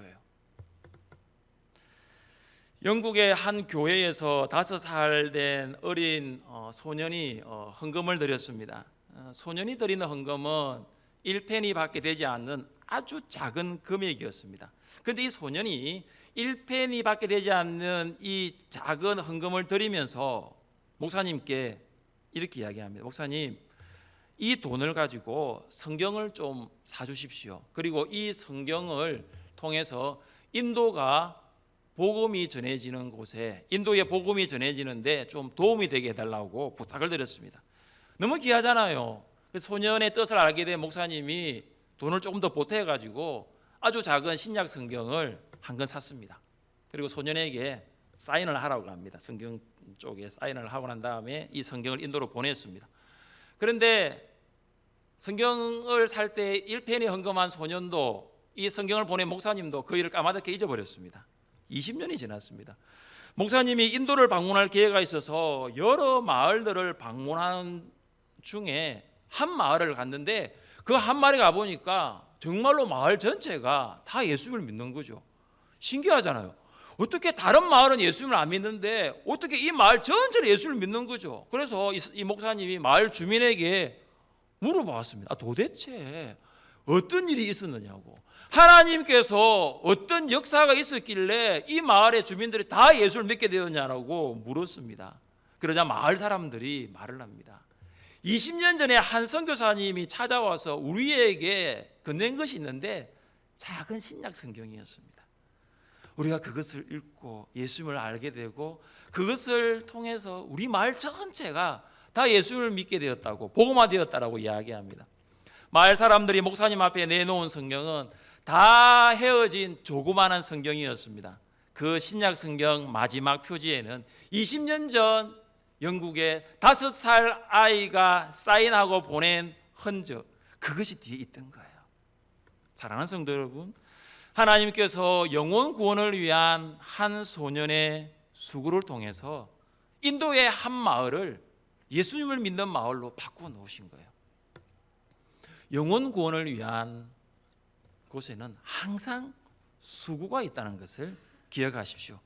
영국의 한 교회에서 5살 된 어린 소년이 헌금을 드렸습니다. 소년이 드리는 헌금은 1페니밖에 되지 않는 아주 작은 금액이었습니다. 그런데 이 소년이 1페니밖에 되지 않는 이 작은 헌금을 드리면서 목사님께 이렇게 이야기합니다. 목사님, 이 돈을 가지고 성경을 좀 사주십시오. 그리고 이 성경을 통해서 인도가 복음이 전해지는 곳에, 인도에 복음이 전해지는데 좀 도움이 되게 해달라고 부탁을 드렸습니다. 너무 귀하잖아요. 소년의 뜻을 알게 된 목사님이 돈을 조금 더 보태가지고 아주 작은 신약 성경을 한 권 샀습니다. 그리고 소년에게 사인을 하라고 합니다. 성경 쪽에 사인을 하고 난 다음에 이 성경을 인도로 보냈습니다. 그런데 성경을 살 때 1페니 헌금한 소년도 이 성경을 보낸 목사님도 그 일을 까마득히 잊어버렸습니다. 20년이 지났습니다. 목사님이 인도를 방문할 기회가 있어서 여러 마을들을 방문하는 중에 한 마을을 갔는데 그 한 마을에 가보니까 정말로 마을 전체가 다 예수를 믿는 거죠. 신기하잖아요. 어떻게 다른 마을은 예수님을 안 믿는데 어떻게 이 마을 전체를 예수를 믿는 거죠. 그래서 이 목사님이 마을 주민에게 물어봤습니다. 도대체 어떤 일이 있었느냐고. 하나님께서 어떤 역사가 있었길래 이 마을의 주민들이 다 예수를 믿게 되었냐라고 물었습니다. 그러자 마을 사람들이 말을 합니다. 20년 전에 한 선교사님이 찾아와서 우리에게 건넨 것이 있는데 작은 신약 성경이었습니다. 우리가 그것을 읽고 예수님을 알게 되고 그것을 통해서 우리 마을 전체가 다 예수님을 믿게 되었다고, 복음화되었다라고 이야기합니다. 마을 사람들이 목사님 앞에 내놓은 성경은 다 헤어진 조그마한 성경이었습니다. 그 신약 성경 마지막 표지에는 20년 전 영국의 5살 아이가 사인하고 보낸 흔적, 그것이 뒤에 있던 거예요. 사랑하는 성도 여러분, 하나님께서 영혼 구원을 위한 한 소년의 수고를 통해서 인도의 한 마을을 예수님을 믿는 마을로 바꾸어 놓으신 거예요. 영혼 구원을 위한 곳에는 항상 수고가 있다는 것을 기억하십시오.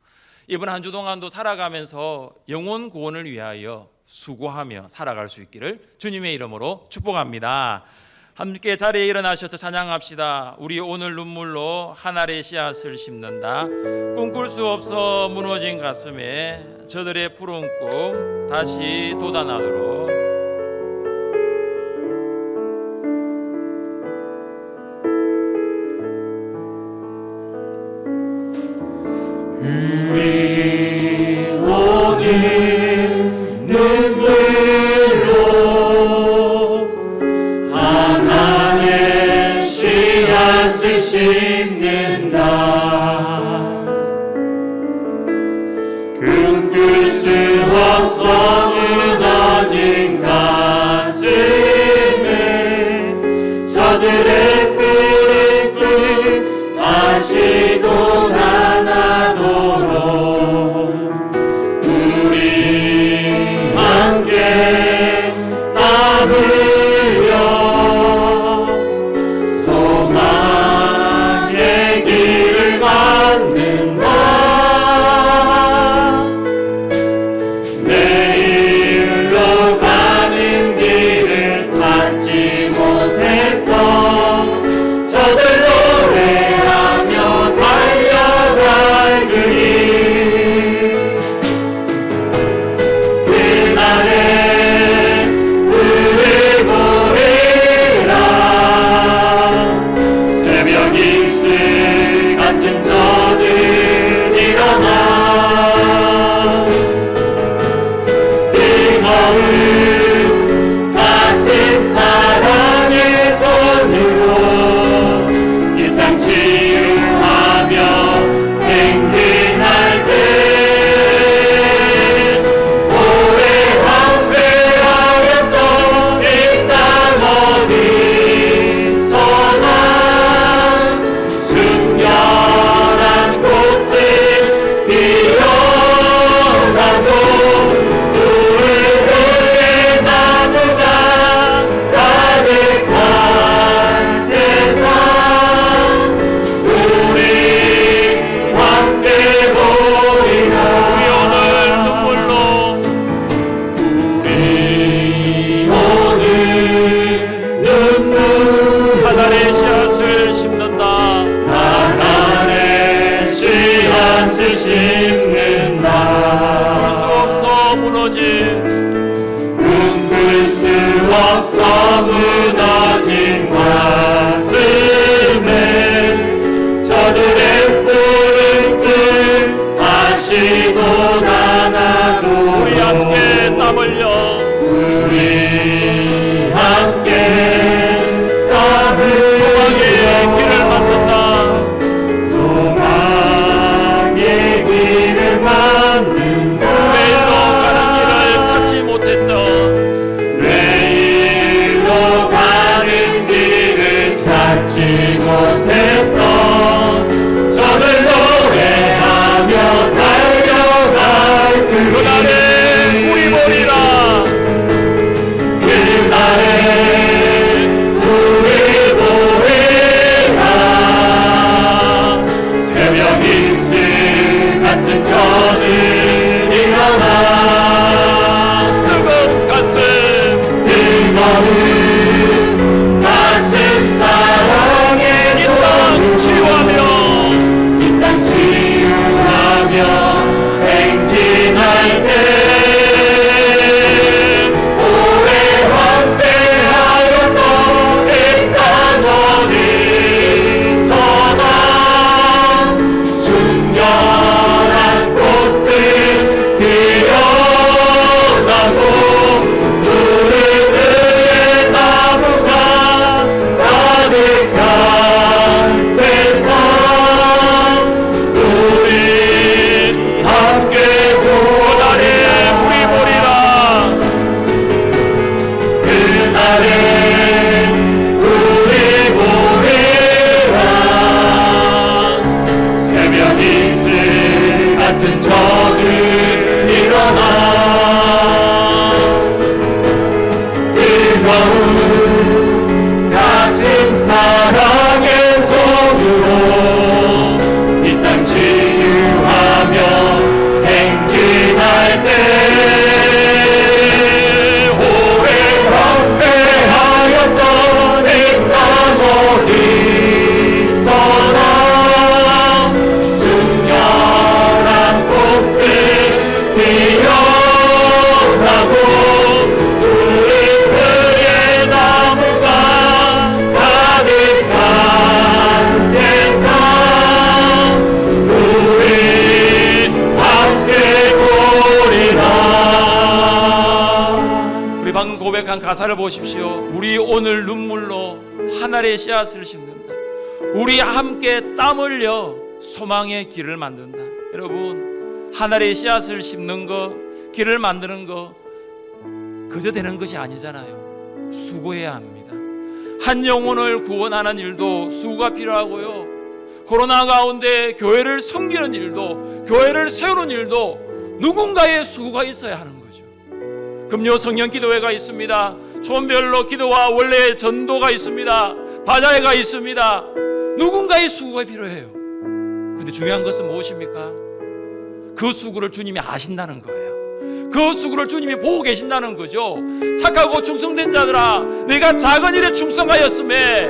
이번 한 주 동안도 살아가면서 영혼 구원을 위하여 수고하며 살아갈 수 있기를 주님의 이름으로 축복합니다. 함께 자리에 일어나셔서 찬양합시다. 우리 오늘 눈물로 한 알의 씨앗을 심는다. 꿈꿀 수 없어 무너진 가슴에 저들의 푸른 꿈 다시 돋아나도록. 우리 오늘 눈물로 하나님의 씨앗을 심는 끊을 수 없어 무너진 가슴에 저들의 끓을 다시 돋아나도록 우리 함께 땀 흘려 소망의 길을 만든다. 내일로 가는 길을 찾지 못했던 저들 노래하며 달려갈 그리 그날에 불을 보리라. 새벽 이슬 같은 저들 일어나 뜨거운 가슴 사랑의 손으로 이 땅 치유하며 행진할 때 오래 황폐하였던 이 땅 어디서나 순결한 꽃들 피어나고 불을 향해 나무가 가득한 세상 우리 함께 보리라. 우리 오늘 눈물로 우리 오늘 눈물 하늘의 씨앗을 심는다. 하늘의 씨앗을 심는다. 볼 수 없어 무너진 끊을 수 없어 무너진 가슴에 저들의 푸른 끝 다시 돋아나도 우리 함께 땀 흘려 우리 함께 땀을 소망의 길을 만든다. 소망의 길을 만든다. 내일로 가는 길을 찾지 못했던 내일로 가는 길을 찾지 못했던 저들 노래하며 달려갈 그날에 우리 보리라. 그날에 우리 보리라. 새벽 이슬 같은 저들 일어나 뜨거운 가슴 뜨거운 가슴 사랑의 이 땅 치유하며 이 땅 치유하며 행진할 때 오래 황폐하였던 이 땅 어디서나 순결한 꽃들 피어나고 푸른 의의 나무가 가득한 세상 우리 함께 그날에 우리 보리라. 그날에 우리 보리라. 새벽 이슬 같은 저들 일어나 뜨거운 가슴 사랑의 손으로 이 땅 치유하며 행진할 때 오래 황폐하였던 이 땅 어디서나 순결한 꽃들 피어나고 우리 그의 나무가 가득한 세상 우리 함께 보리라. 우리 방금 고백한 가사를 보십시오. 우리 오늘 눈물로 하늘의 씨앗을 심는다. 우리 함께 땀 흘려 소망의 길을 만든다. 여러분, 하늘의 씨앗을 심는 거, 길을 만드는 거 그저 되는 것이 아니잖아요. 수고해야 합니다. 한 영혼을 구원하는 일도 수고가 필요하고요, 코로나 가운데 교회를 섬기는 일도, 교회를 세우는 일도 누군가의 수고가 있어야 하는 거죠. 금요 성령 기도회가 있습니다. 촌별로 기도와 원래 전도가 있습니다. 바자회가 있습니다. 누군가의 수고가 필요해요. 근데 중요한 것은 무엇입니까? 그 수고를 주님이 아신다는 거예요. 그 수고를 주님이 보고 계신다는 거죠. 착하고 충성된 자들아, 내가 작은 일에 충성하였음에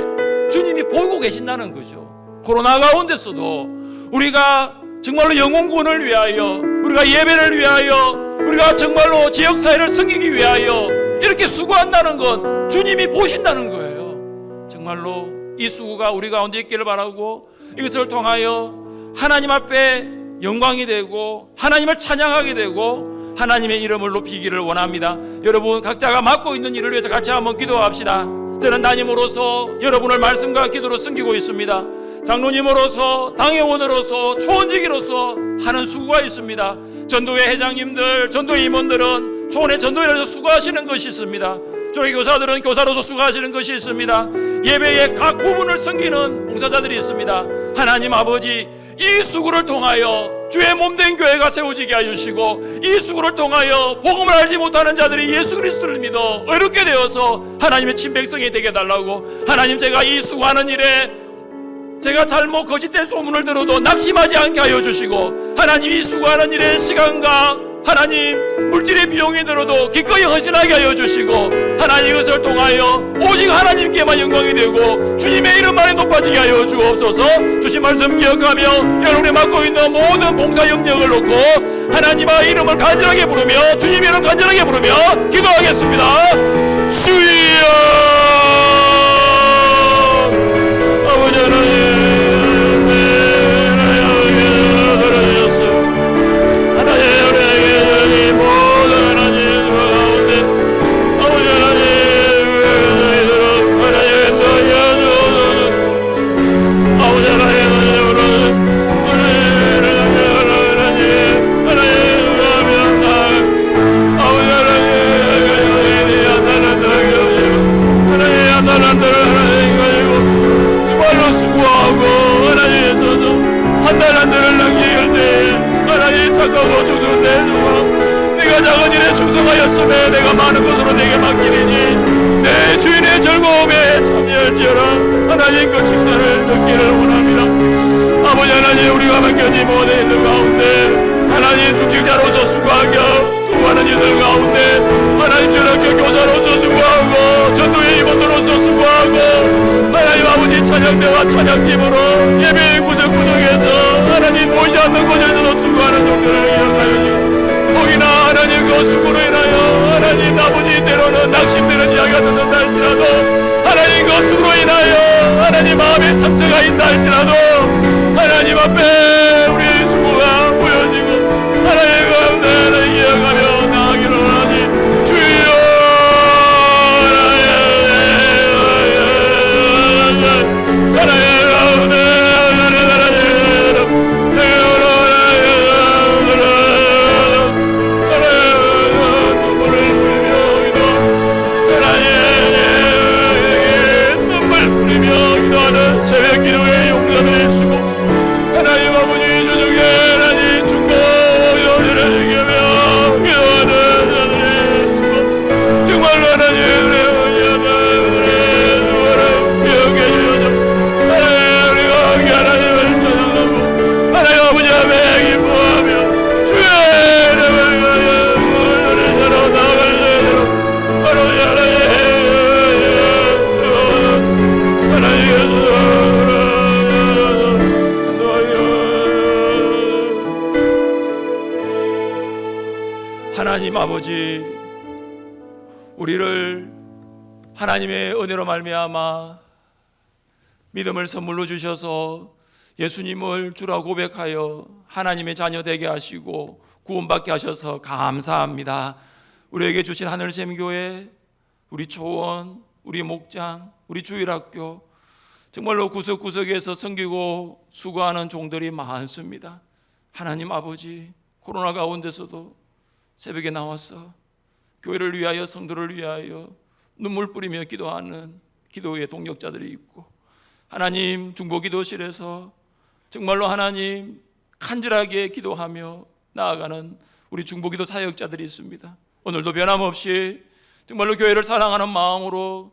주님이 보고 계신다는 거죠. 코로나 가운데서도 우리가 정말로 영혼구원을 위하여, 우리가 예배를 위하여, 우리가 정말로 지역사회를 섬기기 위하여 이렇게 수고한다는 건 주님이 보신다는 거예요. 정말로 이 수고가 우리 가운데 있기를 바라고, 이것을 통하여 하나님 앞에 영광이 되고 하나님을 찬양하게 되고 하나님의 이름을 높이기를 원합니다. 여러분 각자가 맡고 있는 일을 위해서 같이 한번 기도합시다. 저는 담임으로서 여러분을 말씀과 기도로 섬기고 있습니다. 장로님으로서, 당회원으로서, 초원직으로서 하는 수고가 있습니다. 전도회 회장님들, 전도회 임원들은 초원의 전도회에서 수고하시는 것이 있습니다. 조례교사들은 교사로서 수고하시는 것이 있습니다. 예배의 각 부분을 섬기는 봉사자들이 있습니다. 하나님 아버지, 이 수고를 통하여 주의 몸된 교회가 세워지게 해주시고, 이 수고를 통하여 복음을 알지 못하는 자들이 예수 그리스도를 믿어 의롭게 되어서 하나님의 친백성이 되게 해달라고. 하나님, 제가 이 수고하는 일에 제가 잘못 거짓된 소문을 들어도 낙심하지 않게 하여 주시고, 하나님 이 수고하는 일에 시간과 하나님 물질의 비용이 들어도 기꺼이 헌신하게 하여 주시고, 하나님 이것을 통하여 오직 하나님께만 영광이 되고 주님의 이름만이 높아지게 하여 주옵소서. 주신 말씀 기억하며 여러분이 맡고 있는 모든 봉사 영역을 놓고 하나님의 이름을 간절하게 부르며, 주님의 이름 간절하게 부르며 기도하겠습니다. 주여, 아버지 하나님, 충성하였음에 내가 많은 것으로 내게 맡기리니 내 주인의 즐거움에 참여할지어라. 하나님 그 칭찬을 듣기를 원합니다. 아버지 하나님, 우리가 맡겨진 모든 일들 가운데 하나님 중직자로서 수고하며 수고하는 일들 가운데 하나님 저렇게 교사로서 수고하고 전도의 임원으로서 수고하고 하나님 아버지 찬양대와 찬양팀으로 예배의 구석구석에서 하나님 보이지 않는 곳에서도 수고하는 종들을 기억하여 주시고, 혹이나 하나님 그 수고로 인하여 하나님 아버지 때로는 낙심되는 이야기가 듣는다 할지라도, 하나님 그 수고로 인하여 하나님 마음에 상처가 있다 할지라도 하나님 앞에 우리 수고가 보여지고 하나님 가운데 하나님 기억하며 나아가기를 원하니 주여, 하나님 가운데 새벽 기도의 용사들의 수고, 하나님 아버지 저녁에 하나님 중고 여자를 얘기하며 기도하는 자들의 수고, 정말로 하나님 우리의 수고를 기억해 주셔서 하나님 우리가 하나님을 찬양하고 하나님 아버지 앞에 기뻐하며 주의 이름을 노래하러 나아갈 때로 하나님 하나님 아버지, 우리를 하나님의 은혜로 말미암아 믿음을 선물로 주셔서 예수님을 주라 고백하여 하나님의 자녀 되게 하시고 구원받게 하셔서 감사합니다. 우리에게 주신 하늘샘교회, 우리 초원, 우리 목장, 우리 주일학교, 정말로 구석구석에서 섬기고 수고하는 종들이 많습니다. 하나님 아버지, 코로나 가운데서도 새벽에 나와서 교회를 위하여, 성도를 위하여 눈물 뿌리며 기도하는 기도의 동력자들이 있고, 하나님 중보기도실에서 정말로 하나님 간절하게 기도하며 나아가는 우리 중보기도 사역자들이 있습니다. 오늘도 변함없이 정말로 교회를 사랑하는 마음으로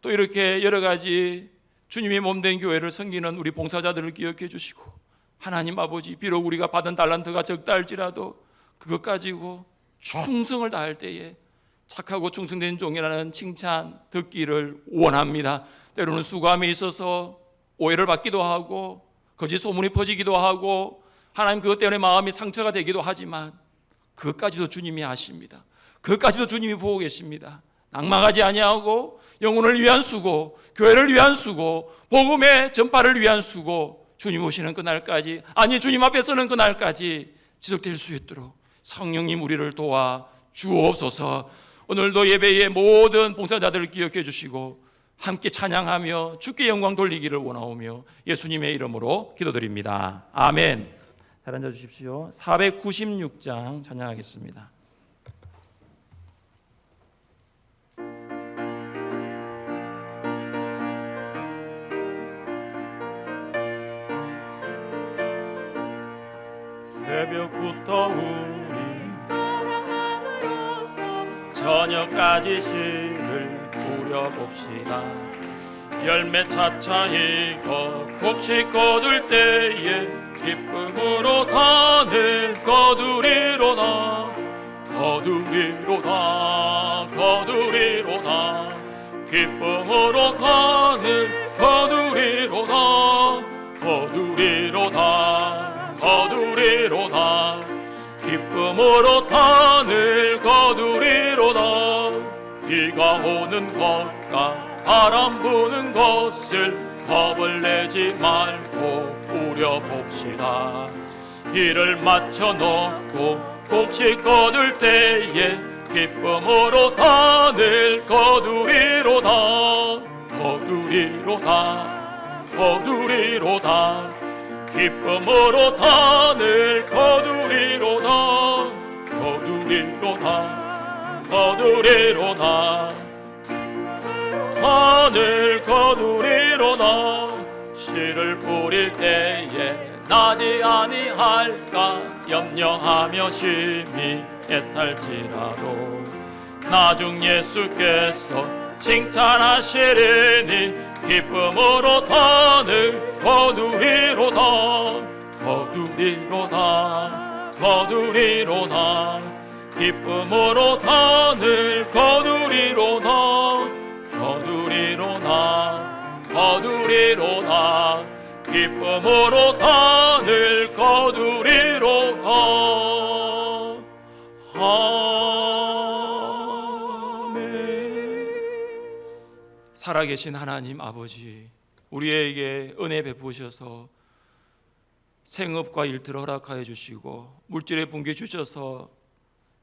또 이렇게 여러 가지 주님의 몸된 교회를 섬기는 우리 봉사자들을 기억해 주시고, 하나님 아버지, 비록 우리가 받은 달란트가 적다 할지라도 그것 가지고 충성을 다할 때에 착하고 충성된 종이라는 칭찬 듣기를 원합니다. 때로는 수고함에 있어서 오해를 받기도 하고 거짓 소문이 퍼지기도 하고 하나님 그것 때문에 마음이 상처가 되기도 하지만 그것까지도 주님이 아십니다. 그것까지도 주님이 보고 계십니다. 낭망하지 아니하고 영혼을 위한 수고, 교회를 위한 수고, 복음의 전파를 위한 수고, 주님 오시는 그날까지, 아니 주님 앞에 서는 그날까지 지속될 수 있도록 성령님 우리를 도와 주옵소서. 오늘도 예배의 모든 봉사자들을 기억해 주시고 함께 찬양하며 주께 영광 돌리기를 원하오며 예수님의 이름으로 기도드립니다. 아멘. 잘 앉아 주십시오. 496장 찬양하겠습니다. 새벽부터 우리 사랑함으로써 저녁까지 시를 부려봅시다. 열매 차차 익어 곡식 거둘 때에 기쁨으로 단을 거두리로다. 거두리로다. 거두리로다. 기쁨으로 단을 거두리로다. 거두리로다. 거두리로다. 기쁨으로 단을 거두리로다. 비가 오는 것과 바람 부는 것을 겁을 내지 말고 우려봅시다. 이를 맞춰놓고 곡식 거둘 때에 기쁨으로 단을 거두리로다. 거두리로다. 거두리로다. 기쁨으로 단을 거두리로다. 거두리로다. 거두리로다. 단을 거두리로다. 씨를 뿌릴 때에 나지 아니할까 염려하며 심히 애탈지라도 나중 예수께서 칭찬하시리니 기쁨으로 단을 거두리로다. 거두리로다. 거두리로다. 기쁨으로 단을 거두리로다. 거두리로다. 거두리로다. 기쁨으로 단을 거두리로다. 살아계신 하나님 아버지, 우리에게 은혜 베푸셔서 생업과 일터를 허락하여 주시고 물질의 붕괴 주셔서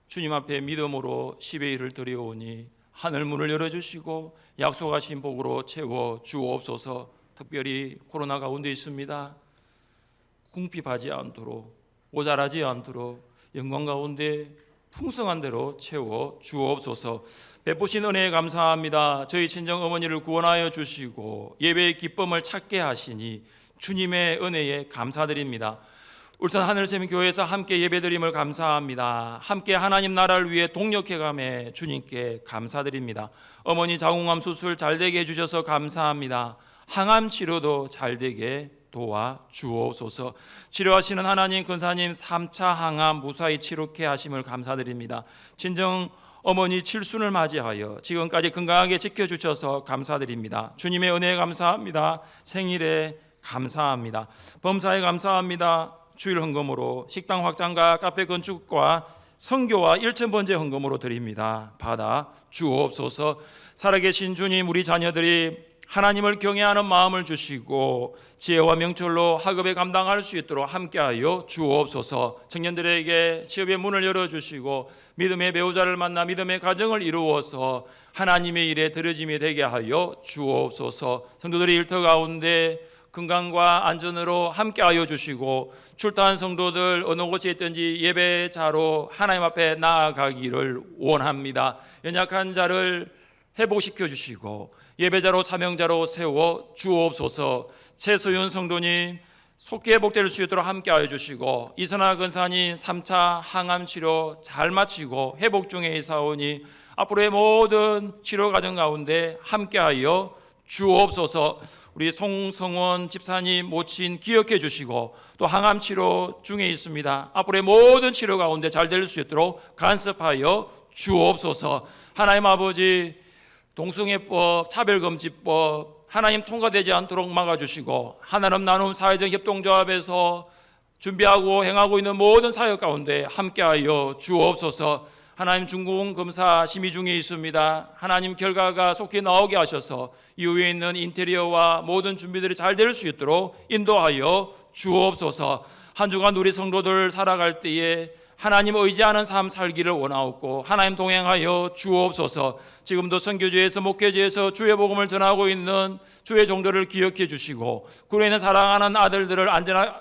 주님 앞에 믿음으로 10의 1을 드려오니 하늘 문을 열어주시고 약속하신 복으로 채워 주옵소서. 특별히 코로나 가운데 있습니다. 궁핍하지 않도록, 모자라지 않도록 영광 가운데 풍성한 대로 채워 주옵소서. 베푸신 은혜에 감사합니다. 저희 친정 어머니를 구원하여 주시고 예배의 기쁨을 찾게 하시니 주님의 은혜에 감사드립니다. 울산 하늘샘 교회에서 함께 예배드림을 감사합니다. 함께 하나님 나라를 위해 동력해감에 주님께 감사드립니다. 어머니 자궁암 수술 잘되게 해주셔서 감사합니다. 항암 치료도 잘되게 도와 주옵소서. 치료하시는 하나님 근사님 3차 항암 무사히 치료케 하심을 감사드립니다. 친정 어머니 칠순을 맞이하여 지금까지 건강하게 지켜주셔서 감사드립니다. 주님의 은혜에 감사합니다. 생일에 감사합니다. 범사에 감사합니다. 주일 헌금으로 식당 확장과 카페 건축과 선교와 1,000번째 헌금으로 드립니다. 받아 주옵소서. 살아계신 주님, 우리 자녀들이 하나님을 경외하는 마음을 주시고 지혜와 명철로 학업에 감당할 수 있도록 함께하여 주옵소서. 청년들에게 취업의 문을 열어주시고 믿음의 배우자를 만나 믿음의 가정을 이루어서 하나님의 일에 들어짐이 되게 하여 주옵소서. 성도들이 일터 가운데 건강과 안전으로 함께하여 주시고 출타한 성도들 어느 곳에 있든지 예배자로 하나님 앞에 나아가기를 원합니다. 연약한 자를 회복시켜 주시고 예배자로 사명자로 세워 주옵소서. 최소윤 성도님 속히 회복될 수 있도록 함께하여 주시고 이선아 근사님 3차 항암 치료 잘 마치고 회복 중에 있사오니 앞으로의 모든 치료 과정 가운데 함께하여 주옵소서. 우리 송성원 집사님 모친 기억해 주시고 또 항암 치료 중에 있습니다. 앞으로의 모든 치료 가운데 잘 될 수 있도록 간섭하여 주옵소서. 하나님 아버지 동성애법, 차별금지법 하나님 통과되지 않도록 막아주시고 하나님 나눔 사회적 협동조합에서 준비하고 행하고 있는 모든 사역 가운데 함께하여 주옵소서. 하나님 중공 검사 심의 중에 있습니다. 하나님 결과가 속히 나오게 하셔서 이후에 있는 인테리어와 모든 준비들이 잘 될 수 있도록 인도하여 주옵소서. 한 주간 우리 성도들 살아갈 때에 하나님 의지하는 삶 살기를 원하옵고 하나님 동행하여 주옵소서. 지금도 선교지에서 목회지에서 주의 복음을 전하고 있는 주의 종들을 기억해 주시고 굴에 있는 사랑하는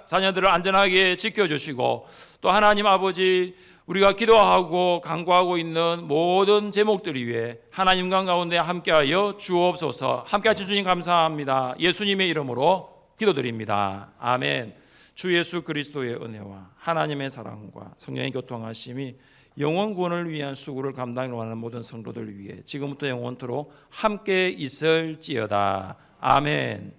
자녀들을 안전하게 지켜주시고 또 하나님 아버지 우리가 기도하고 간구하고 있는 모든 제목들 위해 하나님과 가운데 함께하여 주옵소서. 함께하신 주님 감사합니다. 예수님의 이름으로 기도드립니다. 아멘. 주 예수 그리스도의 은혜와 하나님의 사랑과 성령의 교통하심이 영원 구원을 위한 수고를 감당하려 하는 모든 성도들 위해 지금부터 영원토록 함께 있을지어다. 아멘.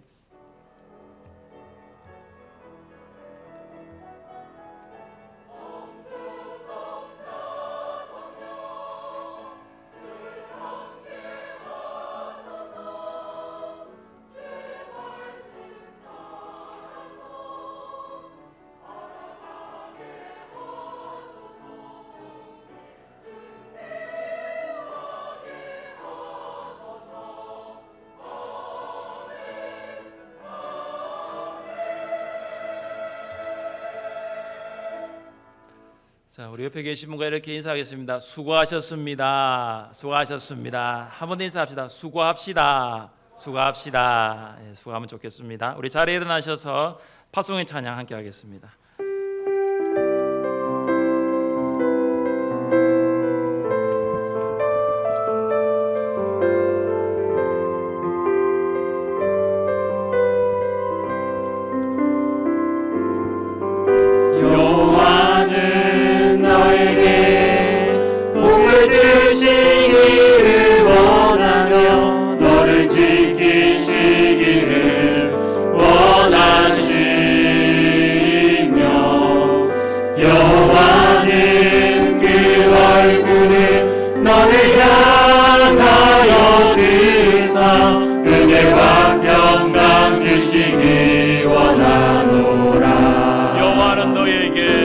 자, 우리 옆에 계신 분과 이렇게 인사하겠습니다. 수고하셨습니다. 수고하셨습니다. 한 번 더 인사합시다. 수고합시다. 수고합시다. 예, 수고하면 좋겠습니다. 우리 자리에 일어나셔서 파송의 찬양 함께 하겠습니다. 여호와는 너에게 복을 주시기를 원하며 너를 지키시기를 원하시며 여호와는 그 얼굴을 너를 향하여 드사 은혜와 평강 주시기 원하노라. 여호와는 너에게